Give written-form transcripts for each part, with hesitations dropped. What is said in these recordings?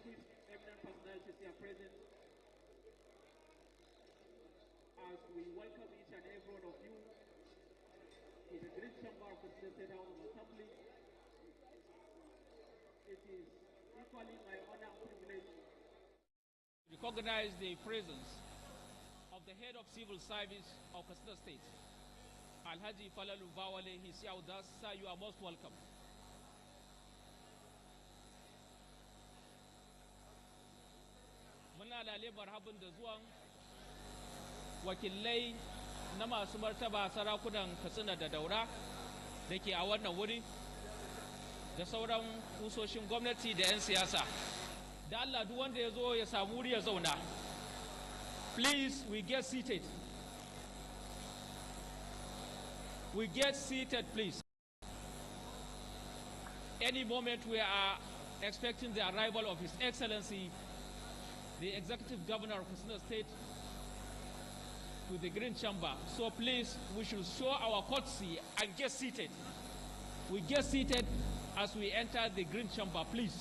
distinguished eminent personalities here present, as we welcome each and every one of you in the great chamber of the State House of Assembly. It is equally my honor and privilege to recognize the presence of the head of civil service of KATSINA State, Alhaji Falalu Bawale. He's here with us. Sir, you are most welcome. Muna lale marhaban da zuwan wakilai na masu martaba sarakunan Katsina da Daura da ke a wannan wuri da sauran kusoshin gwamnati da 'yan siyasa. Da Allah duk wanda ya zo ya samu wuri ya zauna. Please, we get seated. We get seated, please. Any moment we are expecting the arrival of His Excellency, the Executive Governor of KATSINA State, to the Green Chamber. So please, we should show our courtesy and get seated. We get seated as we enter the Green Chamber, please.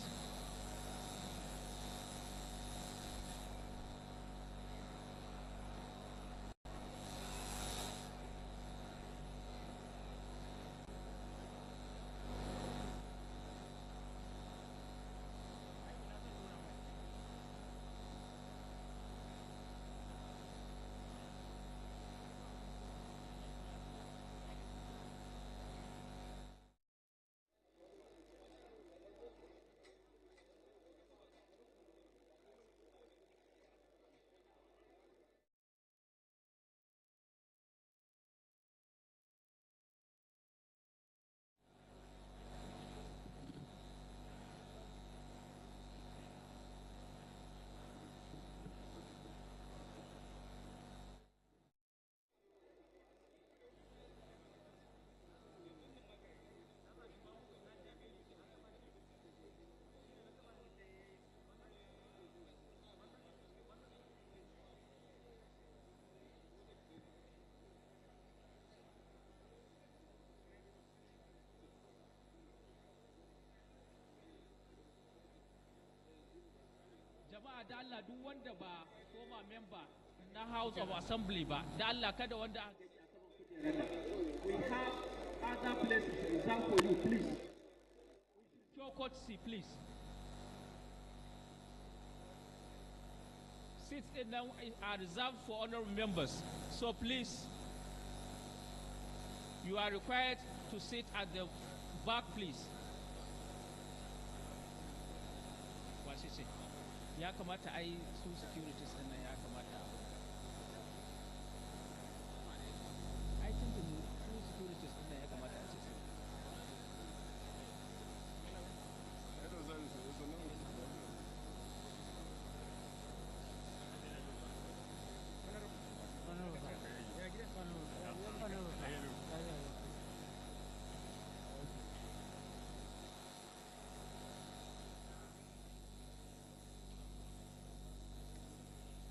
Jama'a da Allah duk wanda ba koma member na House of Assembly ba, da Allah kada wanda we have other places reserved for you, please. Show courtesy, please. Seats in them are reserved for honorable members, so please, you are required to sit at the back, please. Ya kamata a yi su securities ɗin nan ya kamata a yi tuntuni su securities ɗin nan ya kamata a ce su.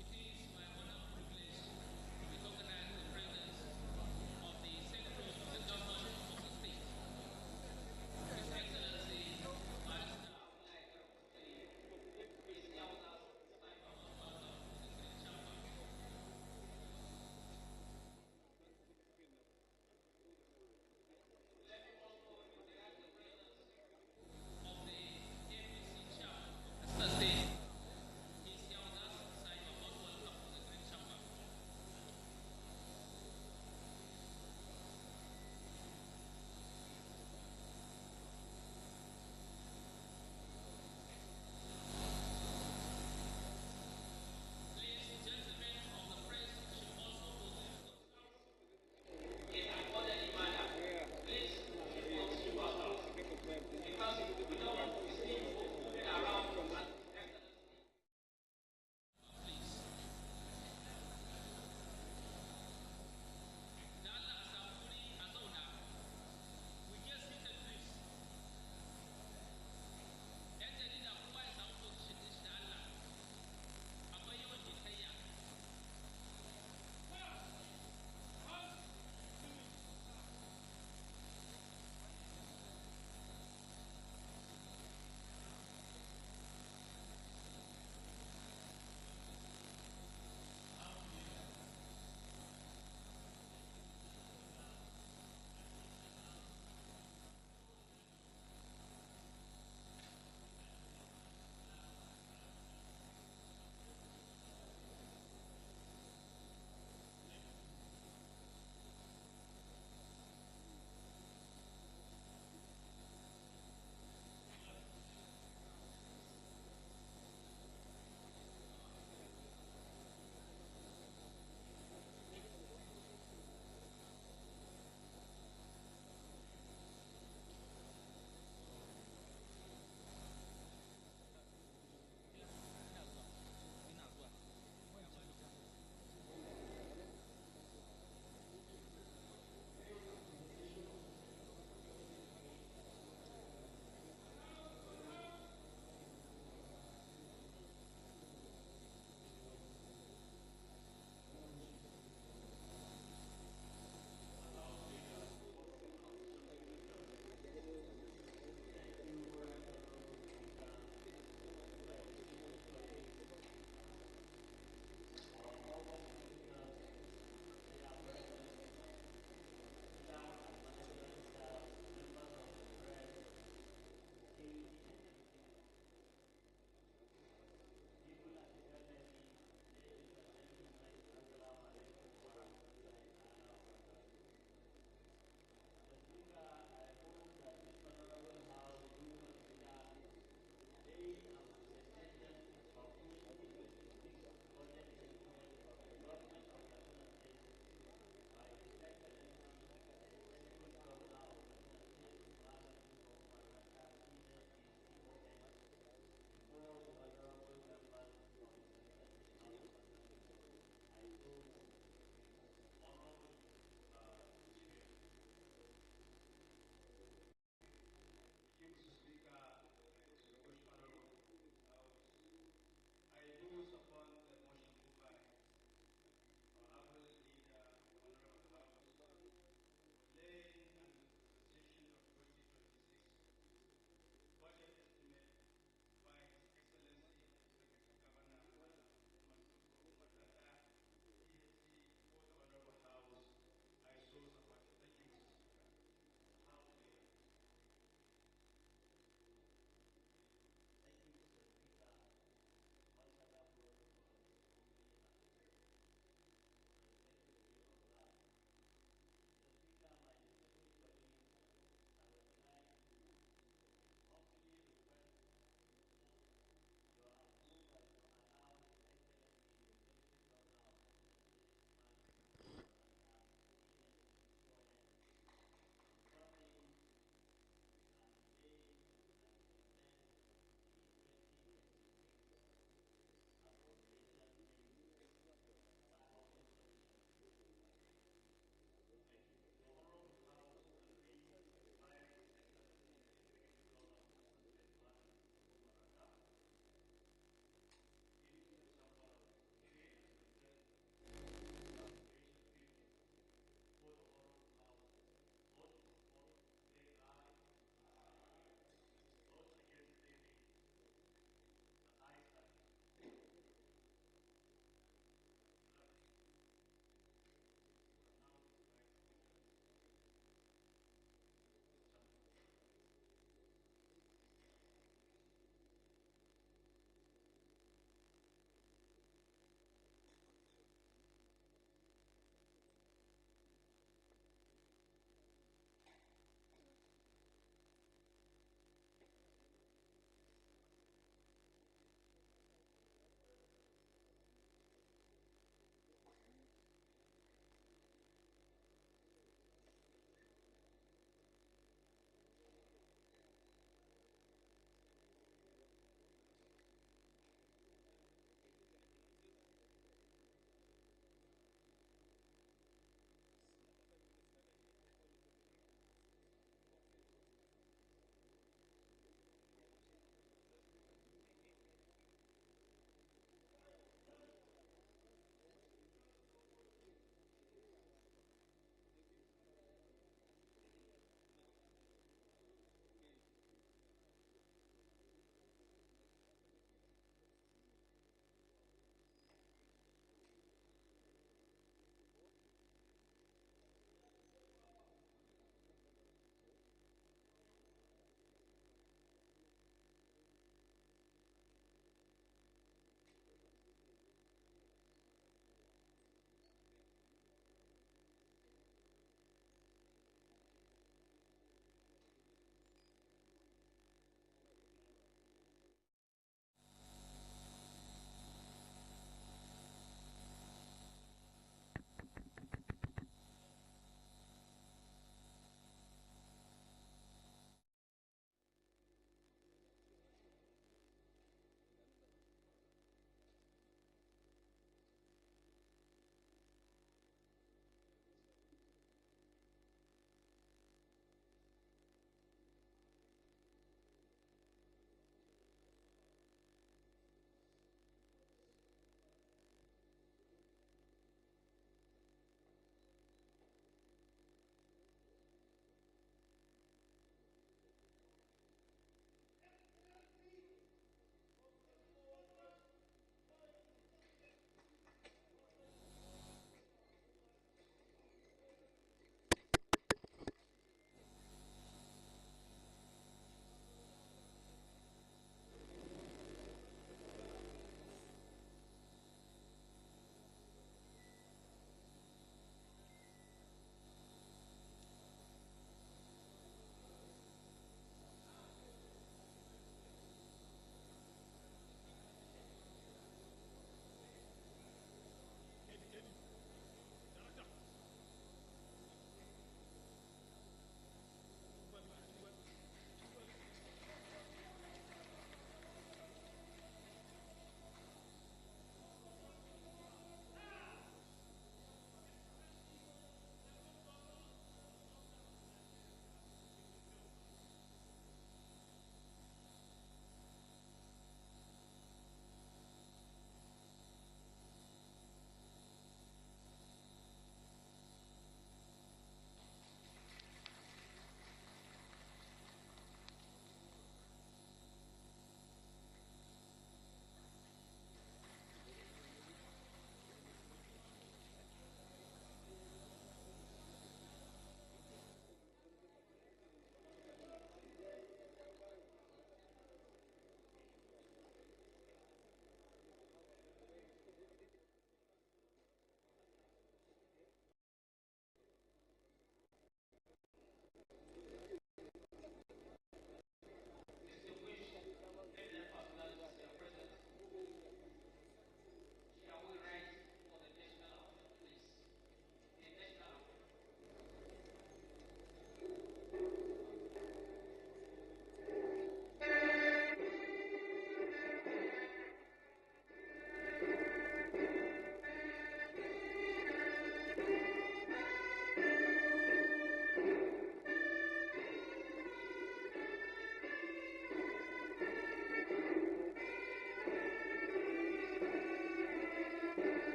It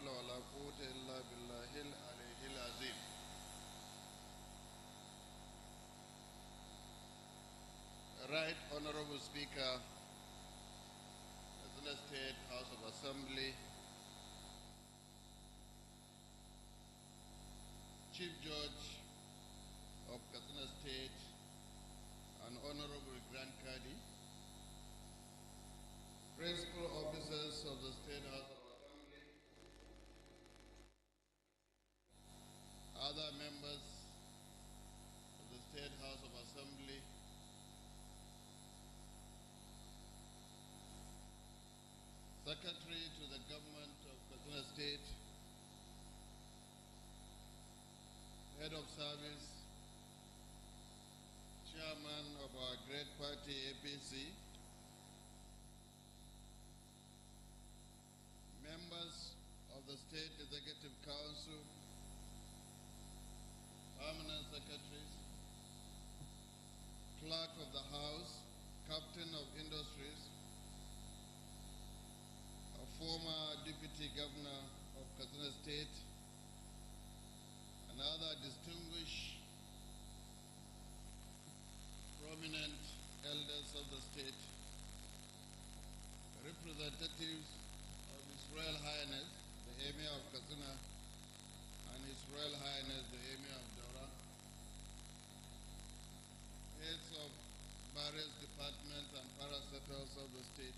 حول ولا قوة إلا بالله العلي العظيم. Right Honorable Speaker, Katsina State House of Assembly, Chief Judge of Katsina State, and Honorable Grand Kadi, principal officers of the State House of Assembly, other members of the State House of Assembly, Secretary to the Government of Katsina State, Head of Service, Chairman of our great party APC, members of the State Executive Council, permanent secretaries, clerk of the House, captain of industries, a former deputy governor of Katsina State, and other distinguished, prominent elders of the state, representatives of His Royal Highness, the Emir of Katsina, and His Royal Highness, the Emir of Dora, heads of various departments and parastatals of the state,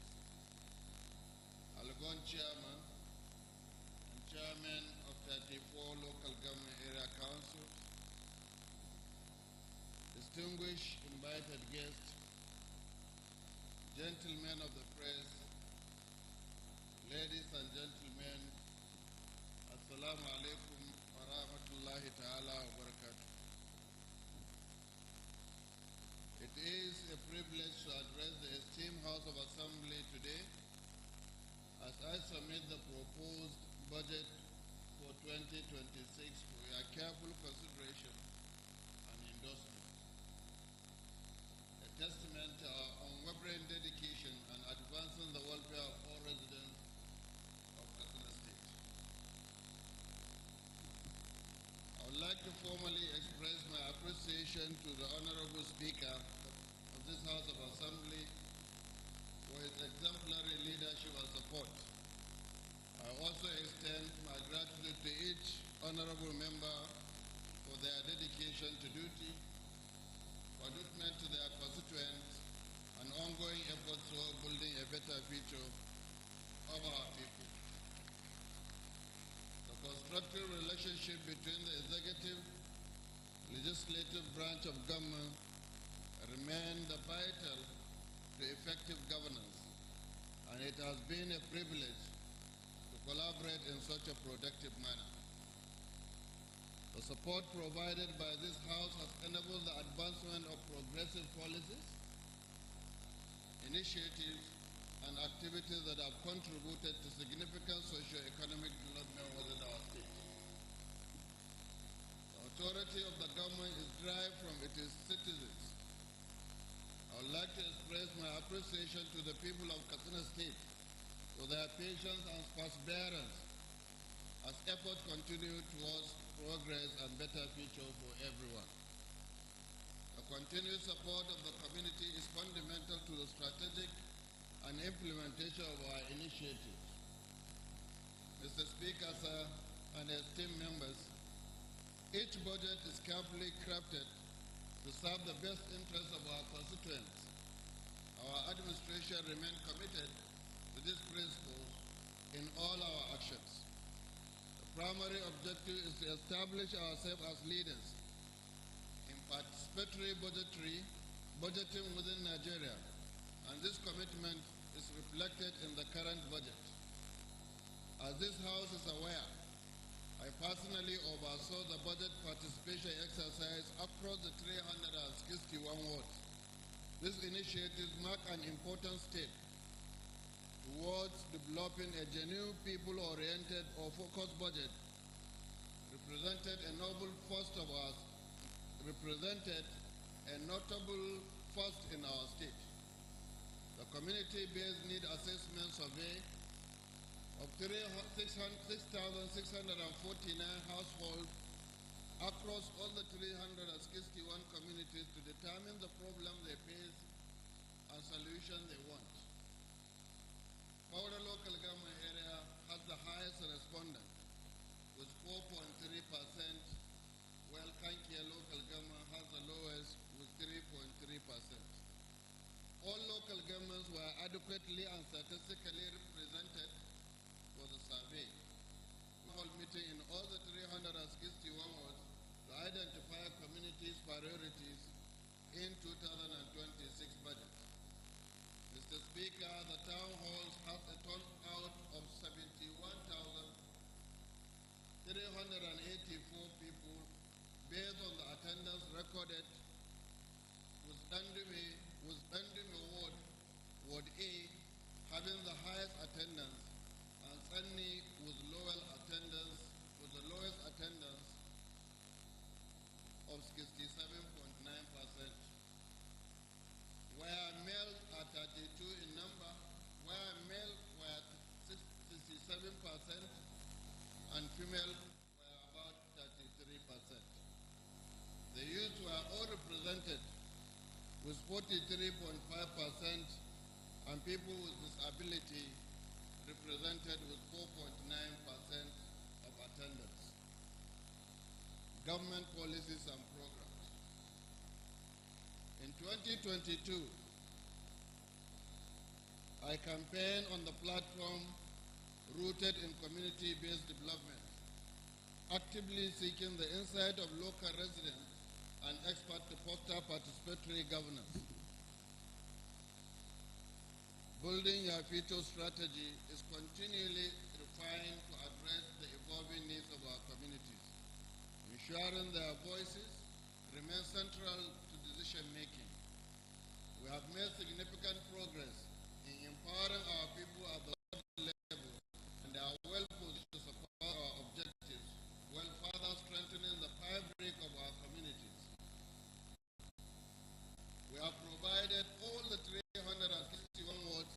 Algon Chairman and Chairman of 34 local government area councils, distinguished invited guests, gentlemen of the press, ladies and gentlemen, Assalamu alaikum wa rahmatullahi ta'ala wa barakatuh. It is a privilege to address the esteemed House of Assembly today as I submit the proposed budget for 2026 for your careful consideration and endorsement. A testament to our unwavering dedication and advancing the welfare of all residents of Katsina State. I would like to formally express my appreciation to the Honorable Speaker of this House of Assembly for his exemplary leadership and support. I also extend my gratitude to each honorable member for their dedication to duty, commitment to their constituents, and ongoing efforts toward building a better future of our people. The constructive relationship between the executive and legislative branch of government remain the vital to effective governance, and it has been a privilege to collaborate in such a productive manner. The support provided by this House has enabled the advancement of progressive policies, initiatives, and activities that have contributed to significant socio-economic development within our state. The authority of the government is derived from its citizens. I would like to express my appreciation to the people of Katsina State for their patience and perseverance as efforts continue towards progress and better future for everyone. The continued support of the community is fundamental to the strategic and implementation of our initiatives. Mr. Speaker, sir, and esteemed members, each budget is carefully crafted to serve the best interests of our constituents. Our administration remains committed to these principles in all our actions. The primary objective is to establish ourselves as leaders in participatory budgeting within Nigeria, and this commitment is reflected in the current budget. As this House is aware, I personally oversaw the budget participation exercise across the 361 wards. These initiatives mark an important step towards developing a genuine people-oriented or focused budget, represented a notable first in our state. The community-based need assessment survey of 6,649 households across all the 361 communities to determine the problem they face and solution they want. Powder local government area has the highest respondent with 4.3%, while Kankia local government has the lowest with 3.3%. All local governments were adequately and statistically represented for the survey. We hold meeting in all the 361 wards to identify communities' priorities in 2026 budget. Mr. Speaker, the town halls have a turnout of 71,384 people based on the attendance recorded with Dandime Ward A having the highest attendance and Sanni with the lowest attendance of 67.9%. Where male are 32 in number, where male were 67% and female were about 33%. The youth were all represented with 43.5% and people with disability represented with 4.9% of attendance. Government policies and programs. In 2022, I campaigned on the platform rooted in community-based development, actively seeking the insight of local residents and experts to foster participatory governance. Building your future strategy is continually refined to address the evolving needs of our communities, ensuring their voices remain central to decision-making. We have made significant progress in empowering our people at the local level and are well positioned to support our objectives while further strengthening the fabric of our communities. We have provided all the 361 wards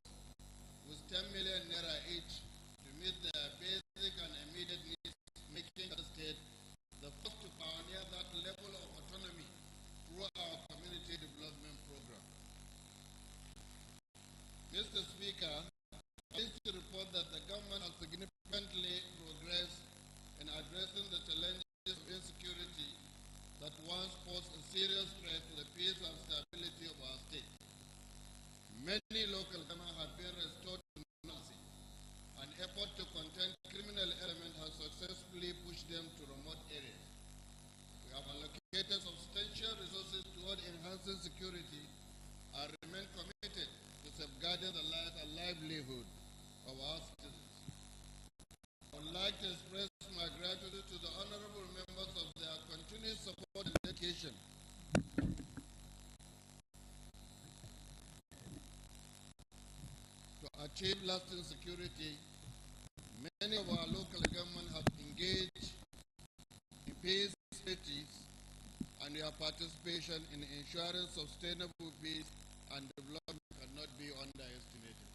with 10 million naira each to meet their basic and immediate needs, making the state the first to pioneer that level of autonomy through our community development program. Mr. Speaker, I'm pleased to report that the government has significantly progressed in addressing the challenges of insecurity that once posed a serious threat to the peace and stability of our state. Many local governments have been restored to normalcy. An effort to contain criminal elements has successfully pushed them to remote areas. We have allocated substantial resources toward enhancing security and remain committed to safeguarding the life and livelihood of our citizens. I would like to express my gratitude to the honorable members of their continued support and dedication to achieve lasting security. Many of our local governments have engaged in peace activities, and your participation in ensuring sustainable peace and development cannot be underestimated.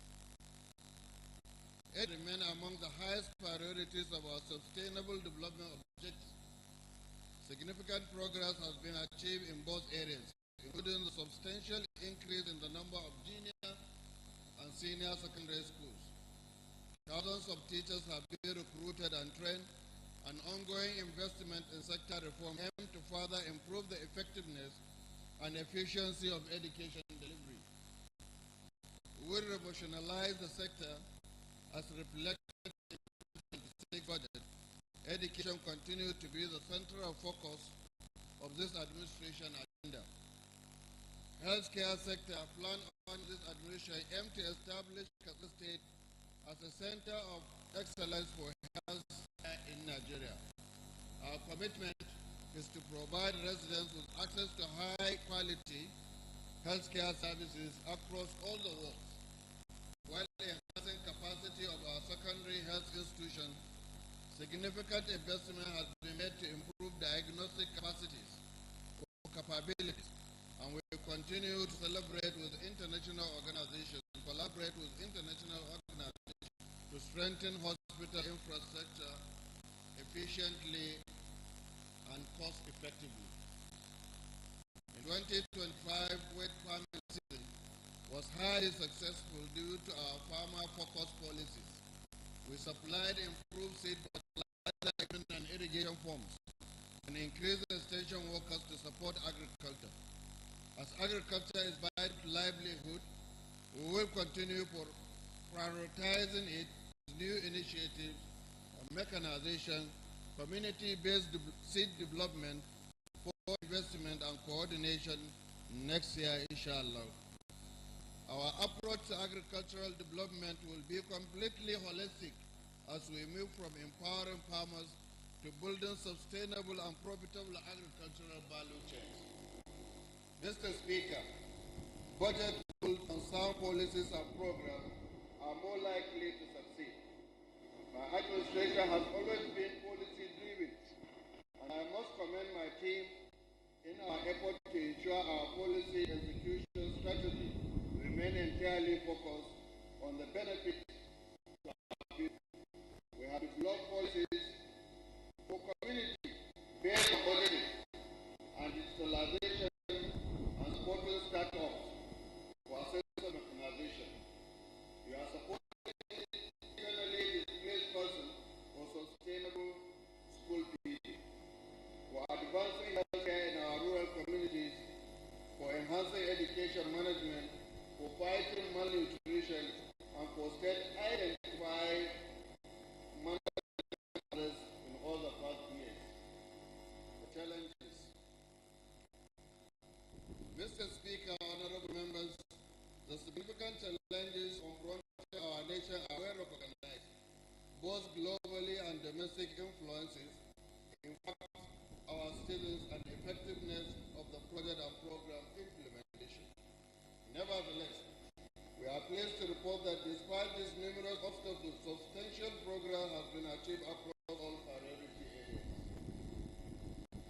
It remains among the highest priorities of our sustainable development objectives. Significant progress has been achieved in both areas, including the substantial increase in the number of junior and senior secondary schools. Thousands of teachers have been recruited and trained, and ongoing investment in sector reform aim to further improve the effectiveness and efficiency of education delivery. We will revolutionize the sector as reflected in the state budget. Education continues to be the central focus of this administration agenda. Healthcare sector plan on this administration aim to establish Katsina State as a center of excellence for health in Nigeria. Our commitment is to provide residents with access to high-quality healthcare services across all the world, while enhancing capacity of our secondary health institutions. Significant investment has been made to improve diagnostic capacities or capabilities, and we will continue to collaborate with international organizations to strengthen hospitals hospital infrastructure efficiently and cost-effectively. In 2025, wheat farming season was highly successful due to our farmer-focused policies. We supplied improved seed, fertilizer, and irrigation forms, and increased extension workers to support agriculture. As agriculture is vital livelihood, we will continue for prioritizing it with new initiatives on mechanization, community-based seed development, investment and coordination next year, inshallah. Our approach to agricultural development will be completely holistic as we move from empowering farmers to building sustainable and profitable agricultural value chains. Mr. Speaker, budget built on sound policies and programs are more likely to succeed. My administration has always been policy-driven, and I must commend my team in our effort to ensure our policy execution strategy remain entirely focused on the benefits to our people. We have developed policies for community-based budgeting and digitalization and supporting startups for accessible mechanization. We are supporting internally displaced persons for sustainable school feeding. We are advancing healthcare in our rural communities, for enhancing education management, for fighting malnutrition, and for state-identify management in all the past years. The challenges. Mr. Speaker, honorable members, the significant challenges confronting our nation are well recognized, both globally and domestic influences. In fact, our citizens and effectiveness of the project and program implementation. Nevertheless, we are pleased to report that despite these numerous obstacles, substantial progress has been achieved across all priority areas.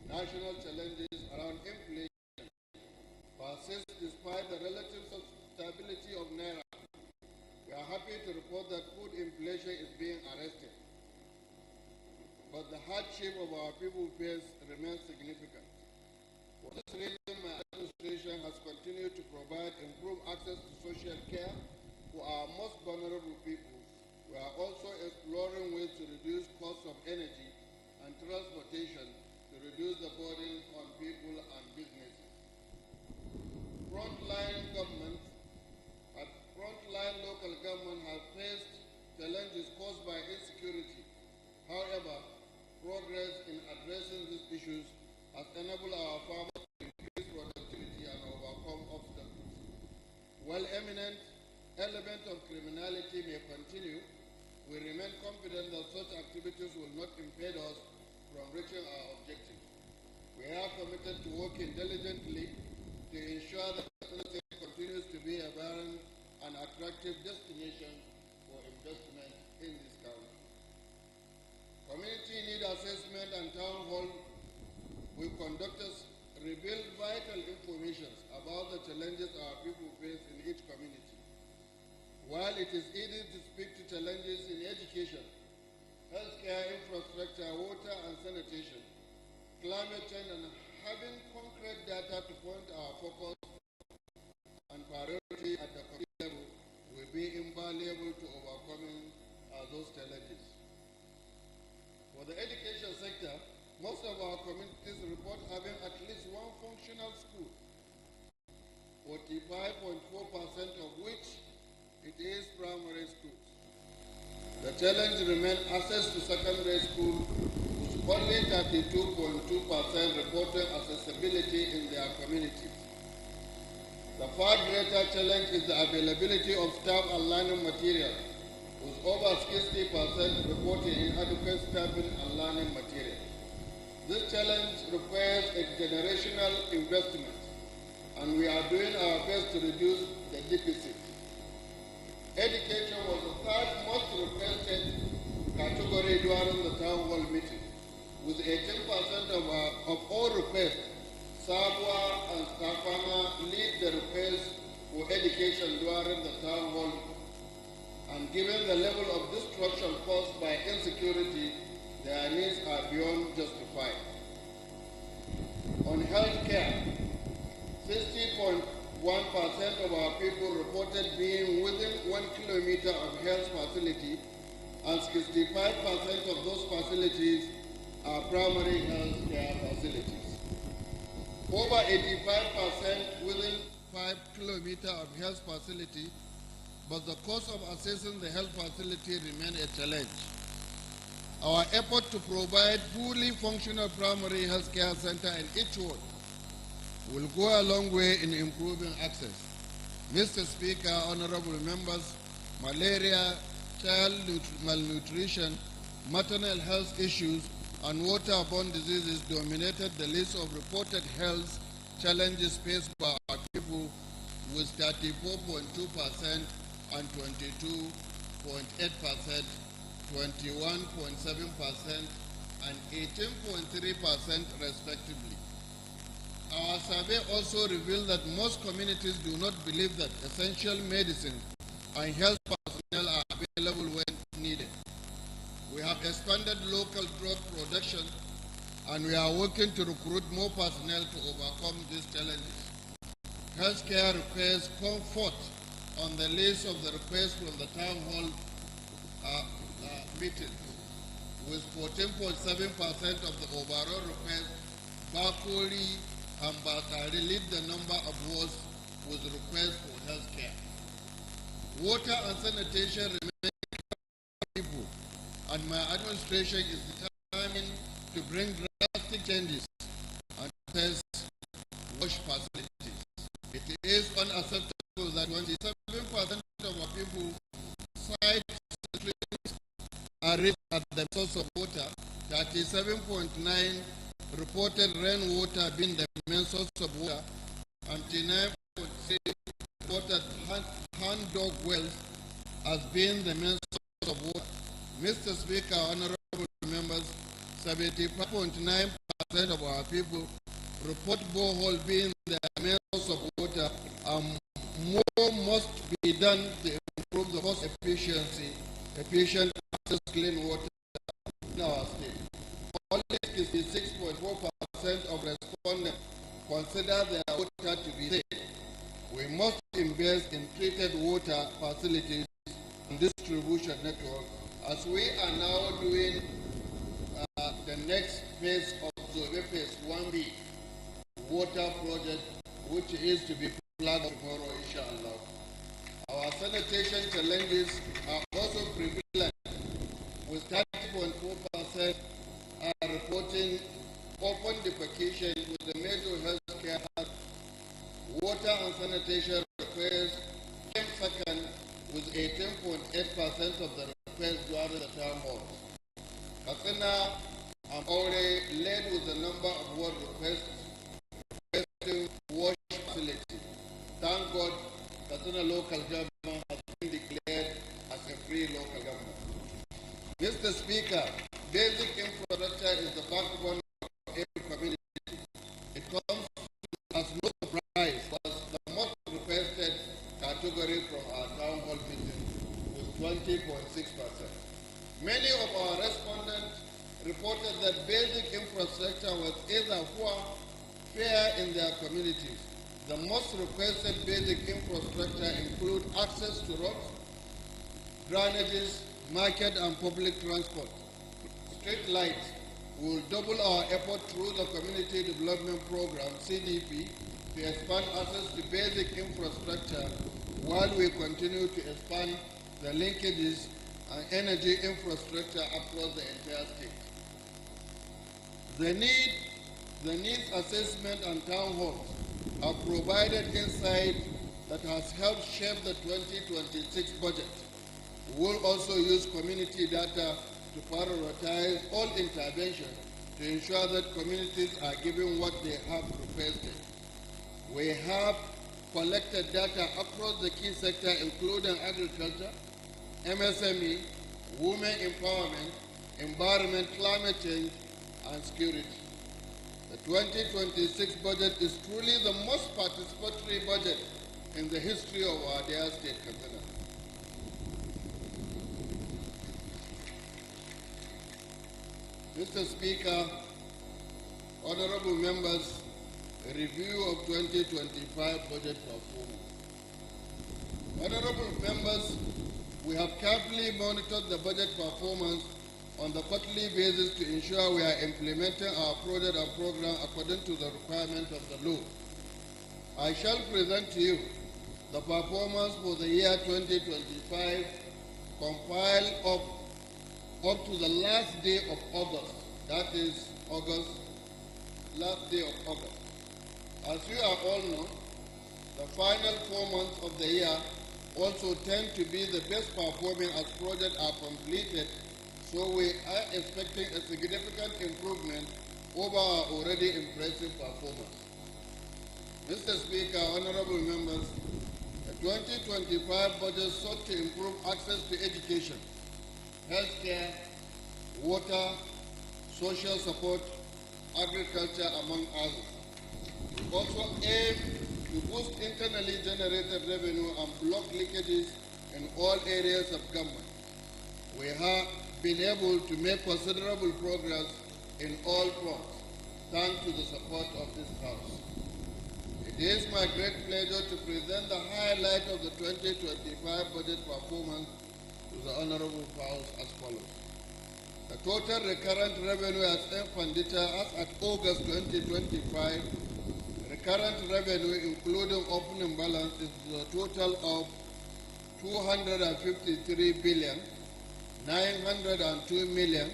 National challenges around inflation persist despite the relative stability of Naira. We are happy to report that food inflation is being arrested, but the hardship of our people face remains significant. For this reason, my administration has continued to provide improved access to social care for our most vulnerable people. We are also exploring ways to reduce costs of energy and transportation to reduce the burden on people and businesses. Frontline local government have faced challenges caused by insecurity. However, progress in addressing these issues has enabled our farmers to increase productivity and overcome obstacles. While eminent elements of criminality may continue, we remain confident that such activities will not impede us from reaching our objectives. We are committed to working diligently to ensure that the state continues to be a vibrant and attractive destination for investment in this country. Community need assessment and town hall will conduct us reveal vital information about the challenges our people face in each community. While it is easy to speak to challenges in education, healthcare, infrastructure, water and sanitation, climate change, and having concrete data to point our focus and priority at the community level will be invaluable to overcoming those challenges. For the education sector, most of our communities report having at least one functional school, 45.4% of which it is primary schools. The challenge remains access to secondary school, with only 32.2% reporting accessibility in their communities. The far greater challenge is the availability of staff and learning materials, with over 60% reporting inadequate staffing and learning materials. This challenge requires a generational investment, and we are doing our best to reduce the deficit. Education was the third most requested category during the town hall meeting, with 18% of all requests. Sabwa and Kafana lead the requests for education during the town hall, and And given the level of destruction caused by insecurity, their needs are beyond justified. On health care, 60.1% of our people reported being within 1 kilometer of health facility, and 65% of those facilities are primary health care facilities. Over 85% within 5 kilometers of health facility, but the cost of accessing the health facility remains a challenge. Our effort to provide fully functional primary health care center in each ward will go a long way in improving access. Mr. Speaker, honorable members, malaria, child malnutrition, maternal health issues, and waterborne diseases dominated the list of reported health challenges faced by our people, with 34.2% and 22.8%, 21.7%, and 18.3% respectively. Our survey also revealed that most communities do not believe that essential medicine and health personnel are available when needed. We have expanded local drug production, and we are working to recruit more personnel to overcome these challenges. Healthcare requests come forth on the list of the requests from the town hall meeting, with 14.7% of the overall requests. Bakuri and Bakari lead the number of wards with requests for health care. Water and sanitation remain people, and my administration is determined to bring drastic changes and test wash facilities. It is unacceptable that 27% of our people site streams are reached at the source of water, 37.9% reported rainwater being the main source of water, and 29.6% reported hand-dug wells as being the main source of water. Mr. Speaker, honorable members, 75.9% of our people report borehole being the main source of water, and more must be done to improve the cost efficient access to clean water in our state. Only 66.4% of respondents consider their water to be safe. We must invest in treated water facilities and distribution network, as we are now doing the next phase of Zobe Phase 1B water project, which is to be flagged tomorrow, inshallah. Our sanitation challenges are also prevalent, with 30.4% are reporting open defecation, with the major health care. Water and sanitation requests came second, with 18.8% of the requests during the term hall. KATSINA and already led with the number of ward requests requesting wash facility. Thank God, KATSINA local government has been declared as a free local government. Mr. Speaker, basic infrastructure is the backbone of every community. It comes as no surprise, was the most requested category from our town hall meeting, with 20.6%. Many of our respondents reported that basic infrastructure was either poor, fair in their communities. The most requested basic infrastructure include access to roads, drainages, market and public transport. Street lights. We will double our effort through the Community Development Program, CDP, to expand access to basic infrastructure while we continue to expand the linkages and energy infrastructure across the entire state. The needs assessment and town halls have provided insight that has helped shape the 2026 budget. We will also use community data to prioritize all interventions to ensure that communities are given what they have requested. We have collected data across the key sectors, including agriculture, MSME, women empowerment, environment, climate change, and security. The 2026 budget is truly the most participatory budget in the history of our dear state, KATSINA. Mr. Speaker, honorable members, a review of 2025 budget performance. Honorable members, we have carefully monitored the budget performance on the quarterly basis to ensure we are implementing our project and program according to the requirements of the law. I shall present to you the performance for the year 2025 compiled up to the last day of August, that is last day of August. As you are all know, the final 4 months of the year also tend to be the best performing as projects are completed, so we are expecting a significant improvement over our already impressive performance. Mr. Speaker, honorable members, the 2025 budget sought to improve access to education, healthcare, water, social support, agriculture, among others. We also aim to boost internally generated revenue and block leakages in all areas of government. We have been able to make considerable progress in all fronts, thanks to the support of this House. It is my great pleasure to present the highlight of the 2025 budget performance to the Honorable House as follows. The total recurrent revenue as expenditure as at August 2025, recurrent revenue including opening balance is the total of 253 billion 902 million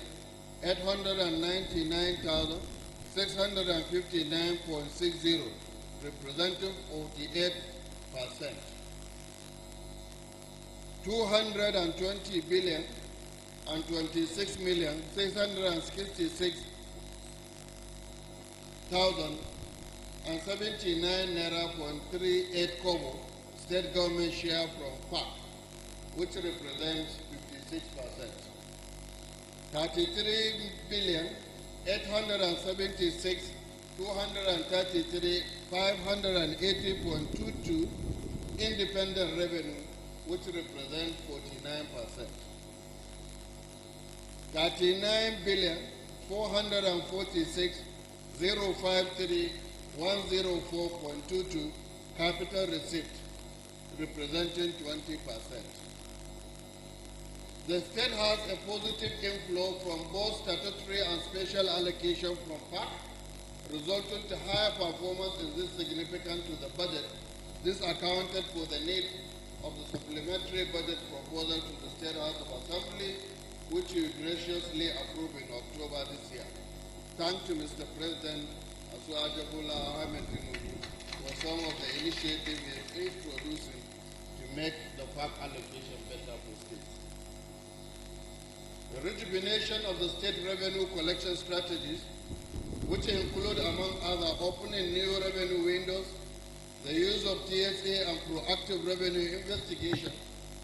899,659.60, representing 48%. 220 billion and 26 million 666,079 naira.38 kobo state government share from PAC, which represents 56%. 33 billion 876 233 580.22 independent revenue, which represents 49%. 39 billion 446 053 104.22 capital receipt, representing 20%. The state has a positive inflow from both statutory and special allocation from PAC, resulting to higher performance in this significant to the budget. This accounted for the need of the supplementary budget proposal to the State House of Assembly, which you graciously approved in October this year. Thanks to Mr. President Asuajabula Ahmed Tinubu for some of the initiatives he is introducing to make the PAC allocation better for states. The rejuvenation of the state revenue collection strategies, which include, among others, opening new revenue windows, the use of TSA and proactive revenue investigation,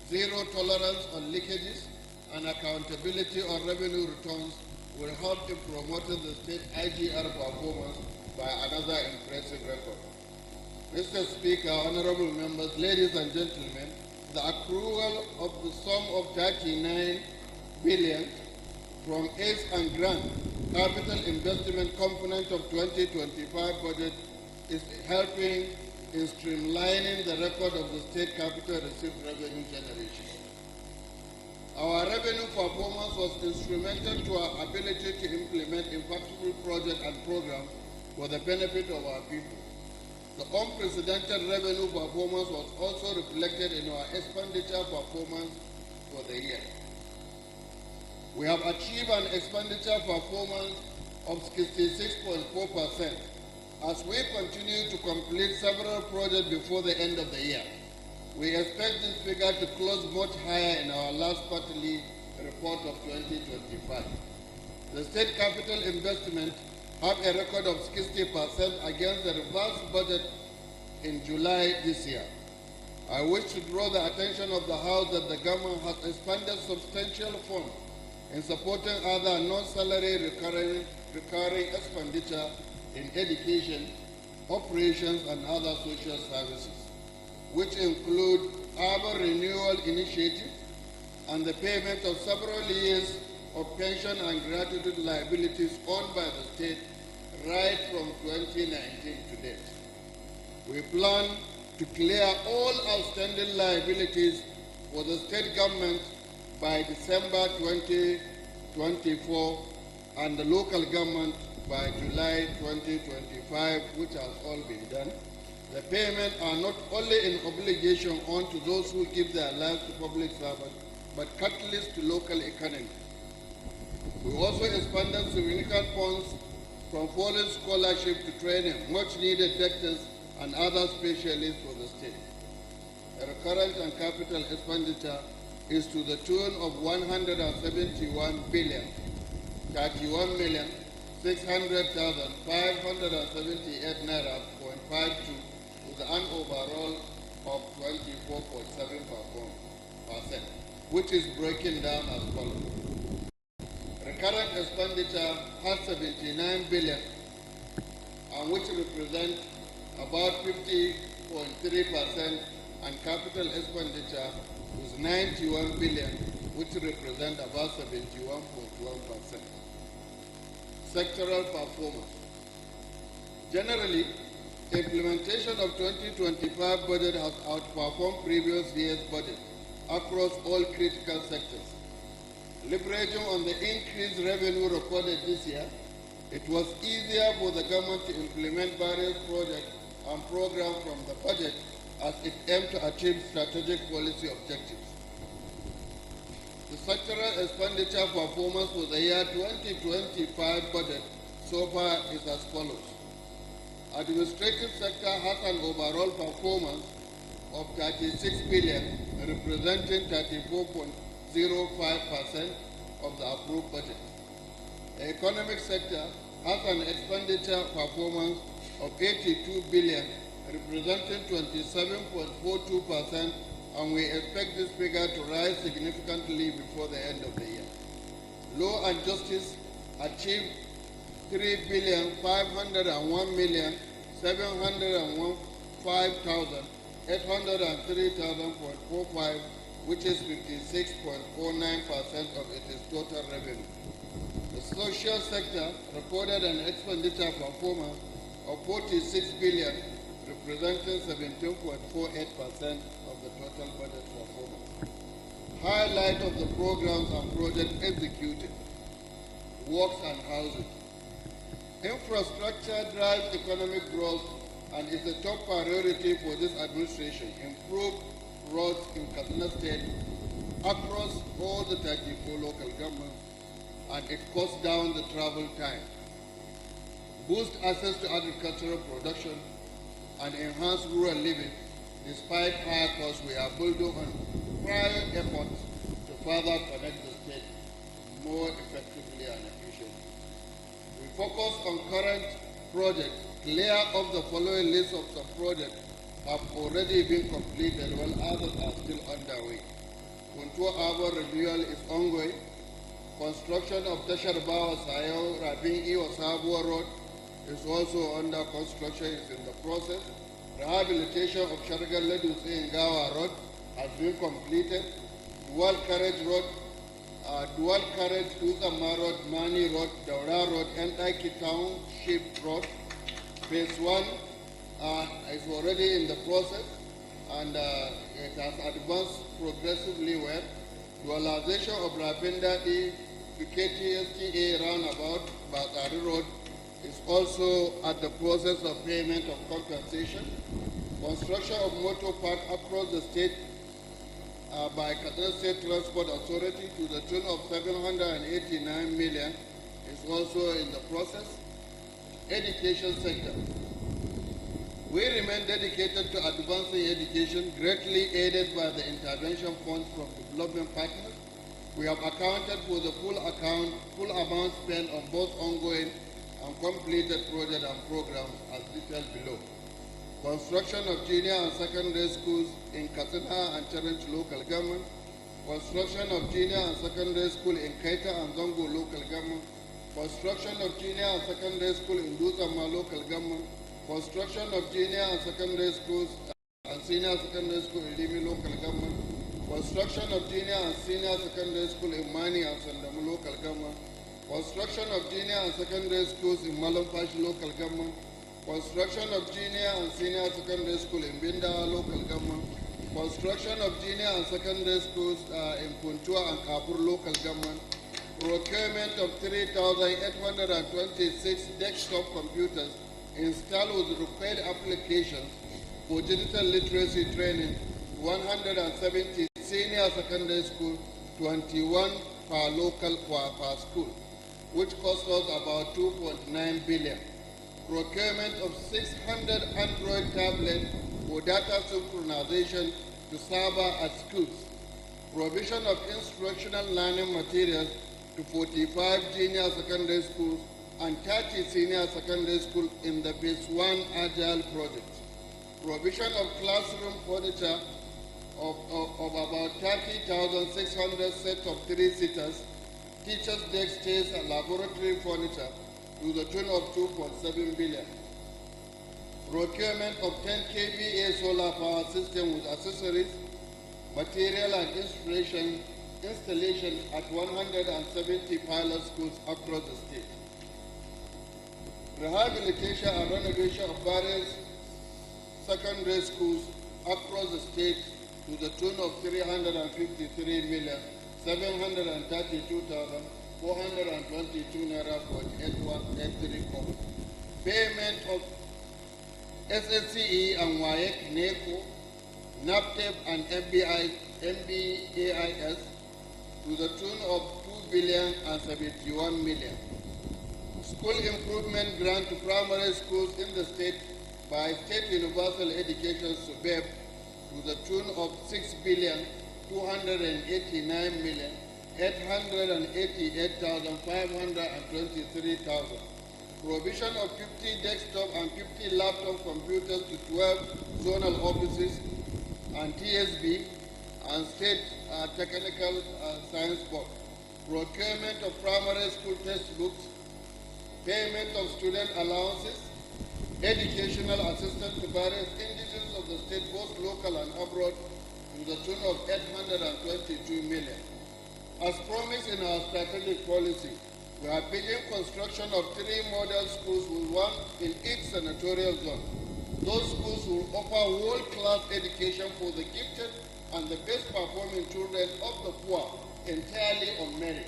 zero tolerance on leakages, and accountability on revenue returns will help in promoting the state IGR performance by another impressive record. Mr. Speaker, honorable members, ladies and gentlemen, the accrual of the sum of 39 billion from ACE and grant capital investment component of 2025 budget is helping in streamlining the record of the state capital receipt revenue generation. Our revenue performance was instrumental to our ability to implement impactful projects and programs for the benefit of our people. The unprecedented revenue performance was also reflected in our expenditure performance for the year. We have achieved an expenditure performance of 66.4% as we continue to complete several projects before the end of the year. We expect this figure to close much higher in our last quarterly report of 2025. The state capital investment have a record of 60% against the revised budget in July this year. I wish to draw the attention of the House that the government has expanded substantial funds in supporting other non-salary recurring expenditure in education, operations, and other social services, which include urban renewal initiatives and the payment of several years of pension and gratuity liabilities owned by the state right from 2019 to date. We plan to clear all outstanding liabilities for the state government by December 2024 and the local government by July 2025, which has all been done. The payments are not only an obligation on to those who give their lives to public servants, but catalyst to local economy. We also expanded significant funds from foreign scholarship to training much needed doctors and other specialists for the state. The recurrent and capital expenditure is to the tune of 171 billion, 31,600,578 naira, 0.52, with an overall of 24.7%, which is breaking down as follows. Recurrent expenditure has 79 billion, and which represents about 50.3%, and capital expenditure is 91 billion, which represents about 71.1%. Sectoral performance. Generally, implementation of 2025 budget has outperformed previous year's budget across all critical sectors. Leveraging on the increased revenue recorded this year, it was easier for the government to implement various projects and programs from the budget as it aimed to achieve strategic policy objectives. The sectoral expenditure performance for the year 2025 budget so far is as follows. Administrative sector has an overall performance of 36 billion, representing 34.05% of the approved budget. The economic sector has an expenditure performance of 82 billion, representing 27.42%, and we expect this figure to rise significantly before the end of the year. Law and Justice achieved 3,501,705,803,000.45, which is 56.49% of its total revenue. The social sector recorded an expenditure performance of 46 billion, representing 17.48% of the total budget performance. Highlight of the programs and projects executed. Works and housing. Infrastructure drives economic growth and is a top priority for this administration. Improve roads in KATSINA State across all the 34 local governments, and it cuts down the travel time. Boost access to agricultural production and enhance rural living. Despite higher costs, we are building on prior efforts to further connect the state more effectively and efficiently. We focus on current projects. Clear of the following list of some projects have already been completed while others are still underway. Contour Arbor renewal is ongoing. Construction of Tashar Bawa Sayo Rabin Iwa Sabuwa Road is also under construction, is in the process. Rehabilitation of Shargal Ledus Ngawa Road has been completed. Dual carriage road, dual carriage Uzama Road, Mani Road, Daura Road, Entaki Township Road. Phase 1 is already in the process, and it has advanced progressively well. Dualization of Rapinda E to KTSTA roundabout Batari Road is also at the process of payment of compensation. Construction of motor park across the state by KATSINA State Transport Authority to the tune of 789 million is also in the process. Education sector. We remain dedicated to advancing education, greatly aided by the intervention funds from development partners. We have accounted for the full amount spent on both ongoing and completed projects and programs as detailed below. Construction of junior and secondary schools in KATSINA and Challenge local government. Construction of junior and secondary school in Kaita and Zongo local government. Construction of junior and secondary school in Dutama local government. Construction of junior and secondary schools and senior secondary school in Limi local government. construction of junior and senior secondary school in Mani and Sandamu local government, construction of junior and secondary schools in Malampashi local government, construction of junior and senior secondary school in Bindawa local government, construction of junior and secondary schools in Puntua and Kapur local government, procurement of 3,826 desktop computers installed with required applications for digital literacy training, 170 senior secondary school, 21 per local per school, which cost us about 2.9 billion. Procurement of 600 Android tablets for data synchronization to server at schools. Provision of instructional learning materials to 45 junior secondary schools and 30 senior secondary schools in the Phase 1 Agile project. Provision of classroom furniture of about 30,600 sets of 3-seaters, teachers' desk chairs and laboratory furniture to the tune of 2.7 billion. Procurement of 10 kVA solar power system with accessories, material and installation at 170 pilot schools across the state. Rehabilitation and renovation of various secondary schools across the state to the tune of 353,732,422 naira for 8183. Payment of SSCE and WAEC, NECO, NAPTEP and MBAIS to the tune of 2,071 million. School improvement grant to primary schools in the state by State Universal Education SUBEB to the tune of 6,289,888,523. Provision of 50 desktop and 50 laptop computers to 12 zonal offices and TSB and State Technical Science Board. Procurement of primary school textbooks, payment of student allowances, educational assistance to various indigenous of the state, both local and abroad, to the tune of 822 million. As promised in our strategic policy, we are beginning construction of 3 model schools with 1 in each senatorial zone. Those schools will offer world-class education for the gifted and the best performing children of the poor entirely on merit.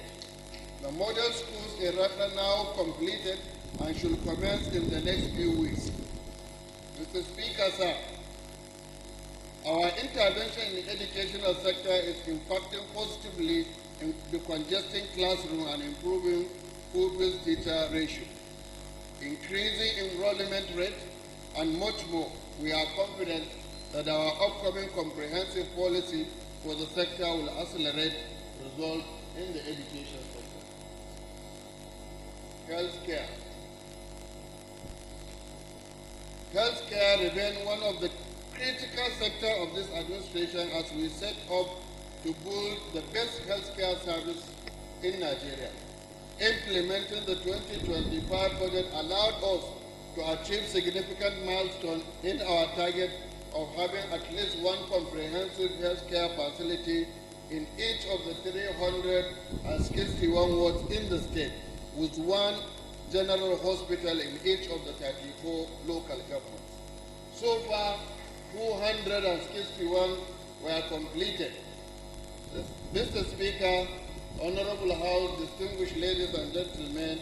The model schools in Rata now completed and should commence in the next few weeks. Mr. Speaker, sir, our intervention in the educational sector is impacting positively in decongesting classroom and improving pupil-teacher ratio, increasing enrollment rate, and much more. We are confident that our upcoming comprehensive policy for the sector will accelerate results in the education sector. Healthcare. Healthcare remains one of the critical sectors of this administration as we set up to build the best healthcare service in Nigeria. Implementing the 2025 budget allowed us to achieve significant milestones in our target of having at least 1 comprehensive healthcare facility in each of the 361 wards in the state, with 1 general hospital in each of the 34 local governments. So far, 261 were completed. Mr. Speaker, Honorable House, distinguished ladies and gentlemen,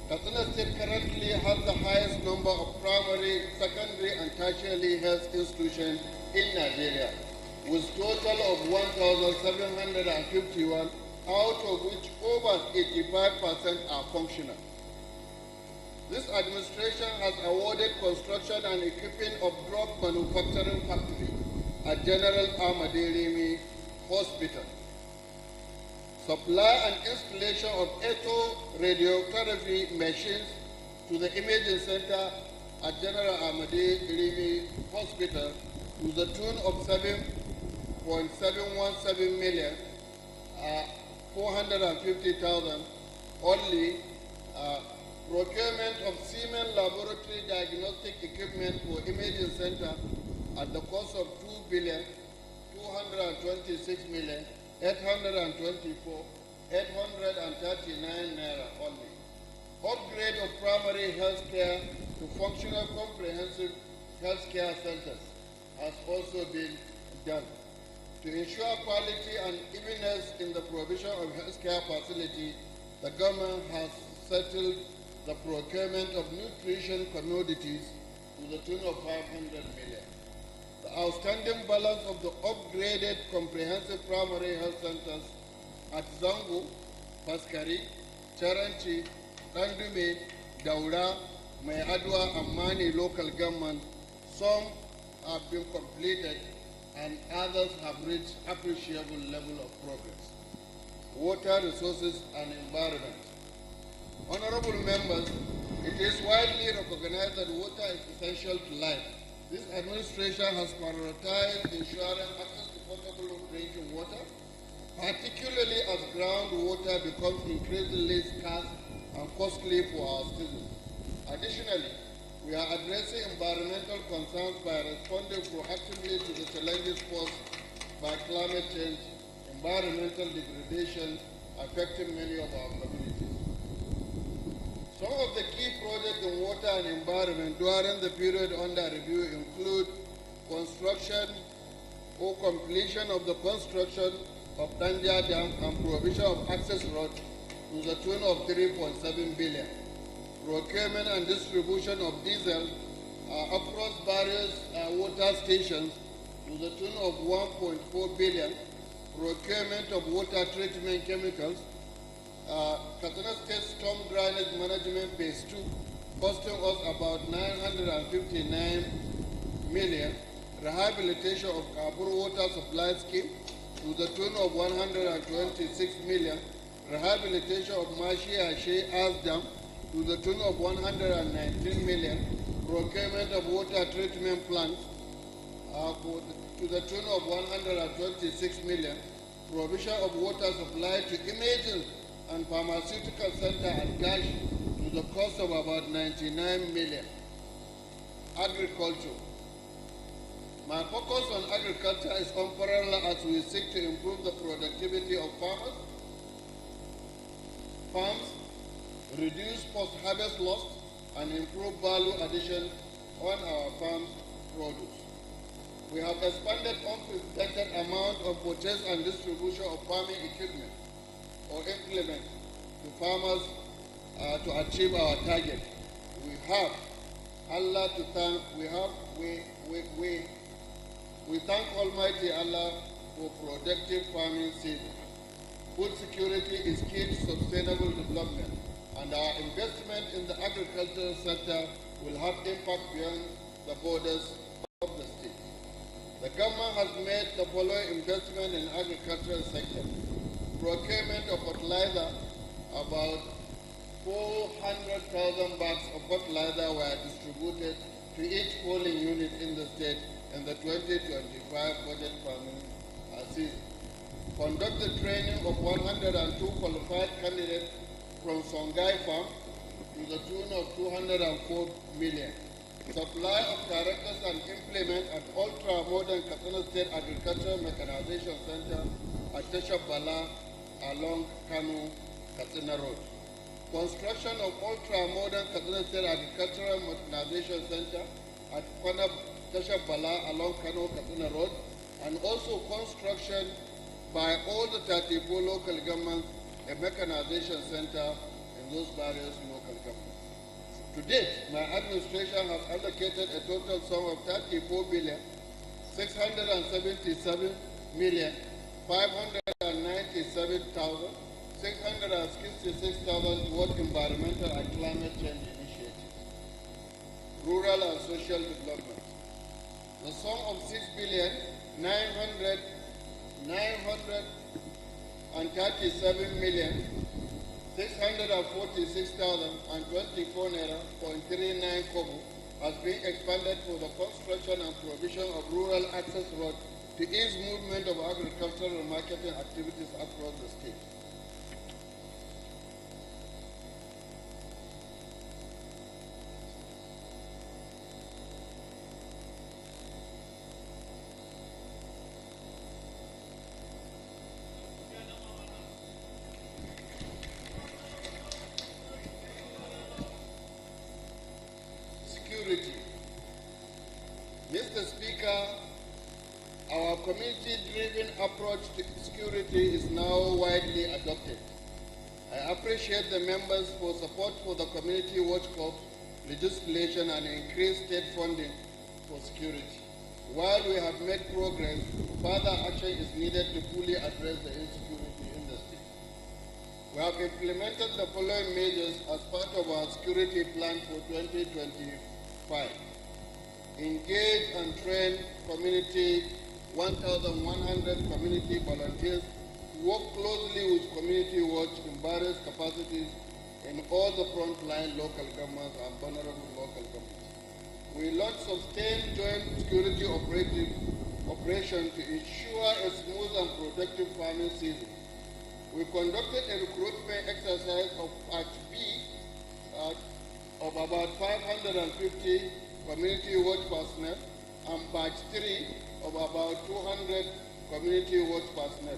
Katsina State currently has the highest number of primary, secondary, and tertiary health institutions in Nigeria, with a total of 1,751, out of which over 85% are functional. This administration has awarded construction and equipping of drug manufacturing factory at General Ahmad Hospital. Supply and installation of echo-radiography machines to the imaging center at General Ahmad Hospital to the tune of 7.717 million, 450,000 only, procurement of semen laboratory diagnostic equipment for imaging center at the cost of 2,226,824,839 naira only. Upgrade of primary health care to functional comprehensive health care centers has also been done. To ensure quality and evenness in the provision of health care facility, the government has settled the procurement of nutrition commodities to the tune of 500 million. The outstanding balance of the upgraded comprehensive primary health centers at Zango, Paskari, Charanchi, Tandume, Daura, Mayadwa, and Mani local government, some have been completed and others have reached appreciable level of progress. Water resources and environment. Honorable members, it is widely recognized that water is essential to life. This administration has prioritized ensuring access to potable drinking water, particularly as groundwater becomes increasingly scarce and costly for our citizens. Additionally, we are addressing environmental concerns by responding proactively to the challenges posed by climate change, environmental degradation affecting many of our communities. Some of the key projects in water and environment during the period under review include construction or completion of the construction of Danja Dam and provision of access road to the tune of 3.7 billion. Procurement and distribution of diesel across various water stations to the tune of 1.4 billion. Procurement of water treatment chemicals. Katsina State Storm Drainage Management Phase 2 costing us about 959 million. Rehabilitation of Kabur Water Supply Scheme to the tune of 126 million. Rehabilitation of Mashi Ashe As Dam to the tune of 119 million. Procurement of water treatment plants to the tune of 126 million. Provision of water supply to imaging and pharmaceutical center at Gash to the cost of about 99 million. Agriculture. My focus on agriculture is unparalleled as we seek to improve the productivity of farms, reduce post-harvest loss, and improve value addition on our farms' produce. We have expanded unprecedented amount of purchase and distribution of farming equipment or implement to farmers to achieve our target. We have Allah to thank. We thank Almighty Allah for productive farming season. Food security is key to sustainable development, and our investment in the agricultural sector will have impact beyond the borders of the state. The government has made the following investment in agricultural sector. Procurement of fertilizer, about 400,000 bags of fertilizer were distributed to each polling unit in the state in the 2025 budget farming season. Conducted training of 102 qualified candidates from Songhai Farm to the tune of 204 million. Supply of tractors and implement at ultra-modern Katsina State Agricultural Mechanization Center at Teshabala along Kano Katsina Road. Construction of ultra-modern Katsina State Agricultural Mechanization Center at Teshabala along Kano Katsina Road, and also construction by all the 34 local governments a mechanization center in those various local governments. To date, my administration has allocated a total sum of 34 billion 677 million 597,666,000 towards environmental and climate change initiatives. Rural and social development. The sum of 6 billion 937 million 646,024 naira 0.39 kobo has been expanded for the construction and provision of rural access road to ease movement of agricultural and marketing activities across the state. Mr. Speaker, our community-driven approach to security is now widely adopted. I appreciate the members for support for the Community Watch Corps legislation and increased state funding for security. While we have made progress, further action is needed to fully address the insecurity in the state. We have implemented the following measures as part of our security plan for 2025. Engage and train 1,100 community volunteers to work closely with Community Watch in various capacities in all the frontline local governments and vulnerable local governments. We launched sustained joint security operation to ensure a smooth and productive farming season. We conducted a recruitment exercise of Batch B of about 550 Community Watch personnel and Batch 3 of about 200 Community Watch personnel.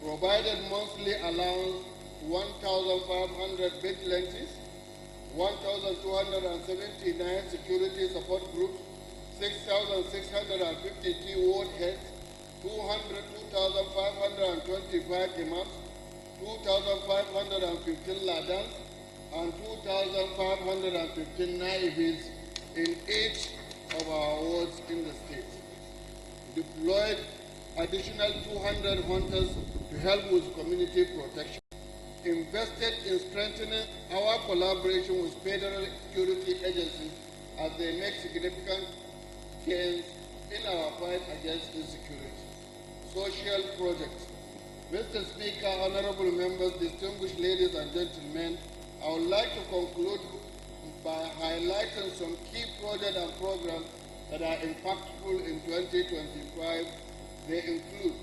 Provided monthly allowance 1,500 vigilantes, 1,279 security support groups, 6,650 ward heads, 2,525 imams, 2,515 ladans, and 2,515 naibis in each of our wards in the state. Deployed additional 200 hunters to help with community protection. Invested in strengthening our collaboration with federal security agencies as they make significant gains in our fight against insecurity. Social projects. Mr. Speaker, honorable members, distinguished ladies and gentlemen, I would like to conclude by highlighting some key projects and programs that are impactful in 2025. They include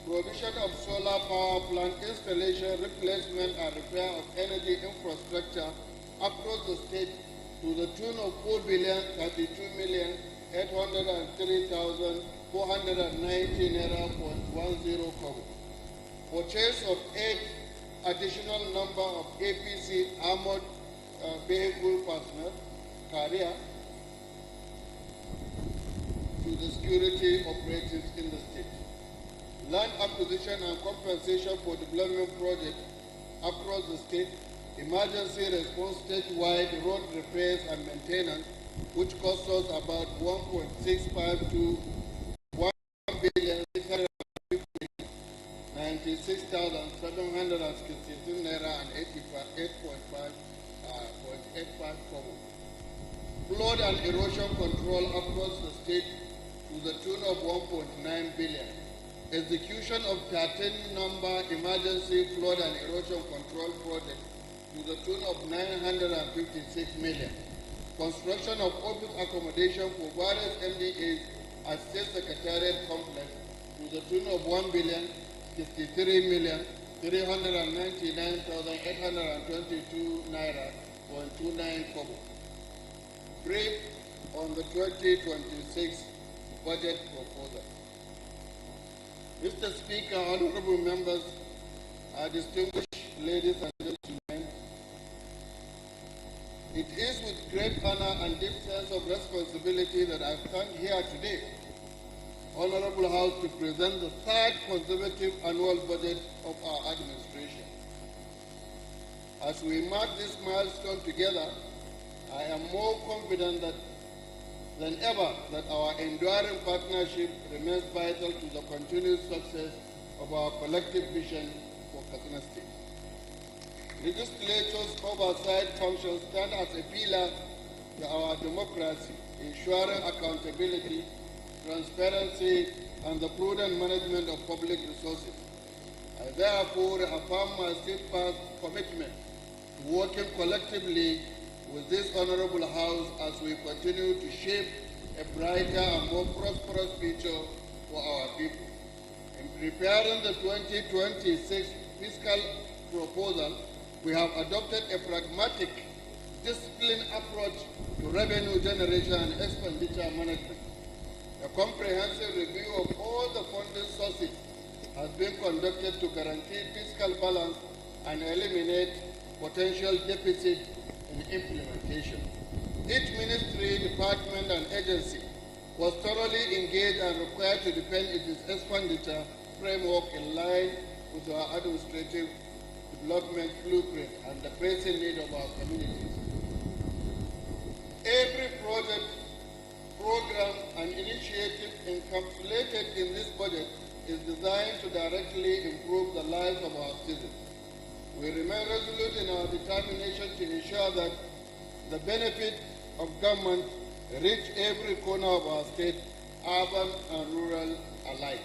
provision of solar power plant installation, replacement and repair of energy infrastructure across the state to the tune of 4,032,803,490 naira.10 kobo. Purchase of 8 additional number of APC armored vehicle personnel carrier to the security operatives in the state. Land acquisition and compensation for development projects across the state, emergency response statewide road repairs and maintenance, which cost us about 1.65 to 1,696,766 naira and 8.85 kobo. Flood and erosion control across the state to the tune of 1.9 billion. Execution of 13 number emergency flood and erosion control projects to the tune of 956 million. Construction of office accommodation for various MDAs at State Secretariat Complex to the tune of 1,063,399,822 naira 0.29 kobo. Brief on the 2026 budget proposal. Mr. Speaker, honorable members, distinguished ladies and gentlemen, it is with great honor and deep sense of responsibility that I stand here today, Honorable House, to present the third consecutive annual budget of our administration. As we mark this milestone together, I am more confident than ever that our enduring partnership remains vital to the continued success of our collective vision for KATSINA State. Legislature's oversight functions stand as a pillar to our democracy, ensuring accountability, transparency, and the prudent management of public resources. I therefore affirm my steadfast commitment to working collectively with this honorable House as we continue to shape a brighter and more prosperous future for our people. In preparing the 2026 fiscal proposal, we have adopted a pragmatic, disciplined approach to revenue generation and expenditure management. A comprehensive review of all the funding sources has been conducted to guarantee fiscal balance and eliminate potential deficit in implementation. Each ministry, department, and agency was thoroughly engaged and required to defend its expenditure framework in line with our administrative development blueprint and the pressing need of our communities. Every project, program, and initiative encapsulated in this budget is designed to directly improve the lives of our citizens. We remain resolute in our determination to ensure that the benefit of government reach every corner of our state, urban and rural alike.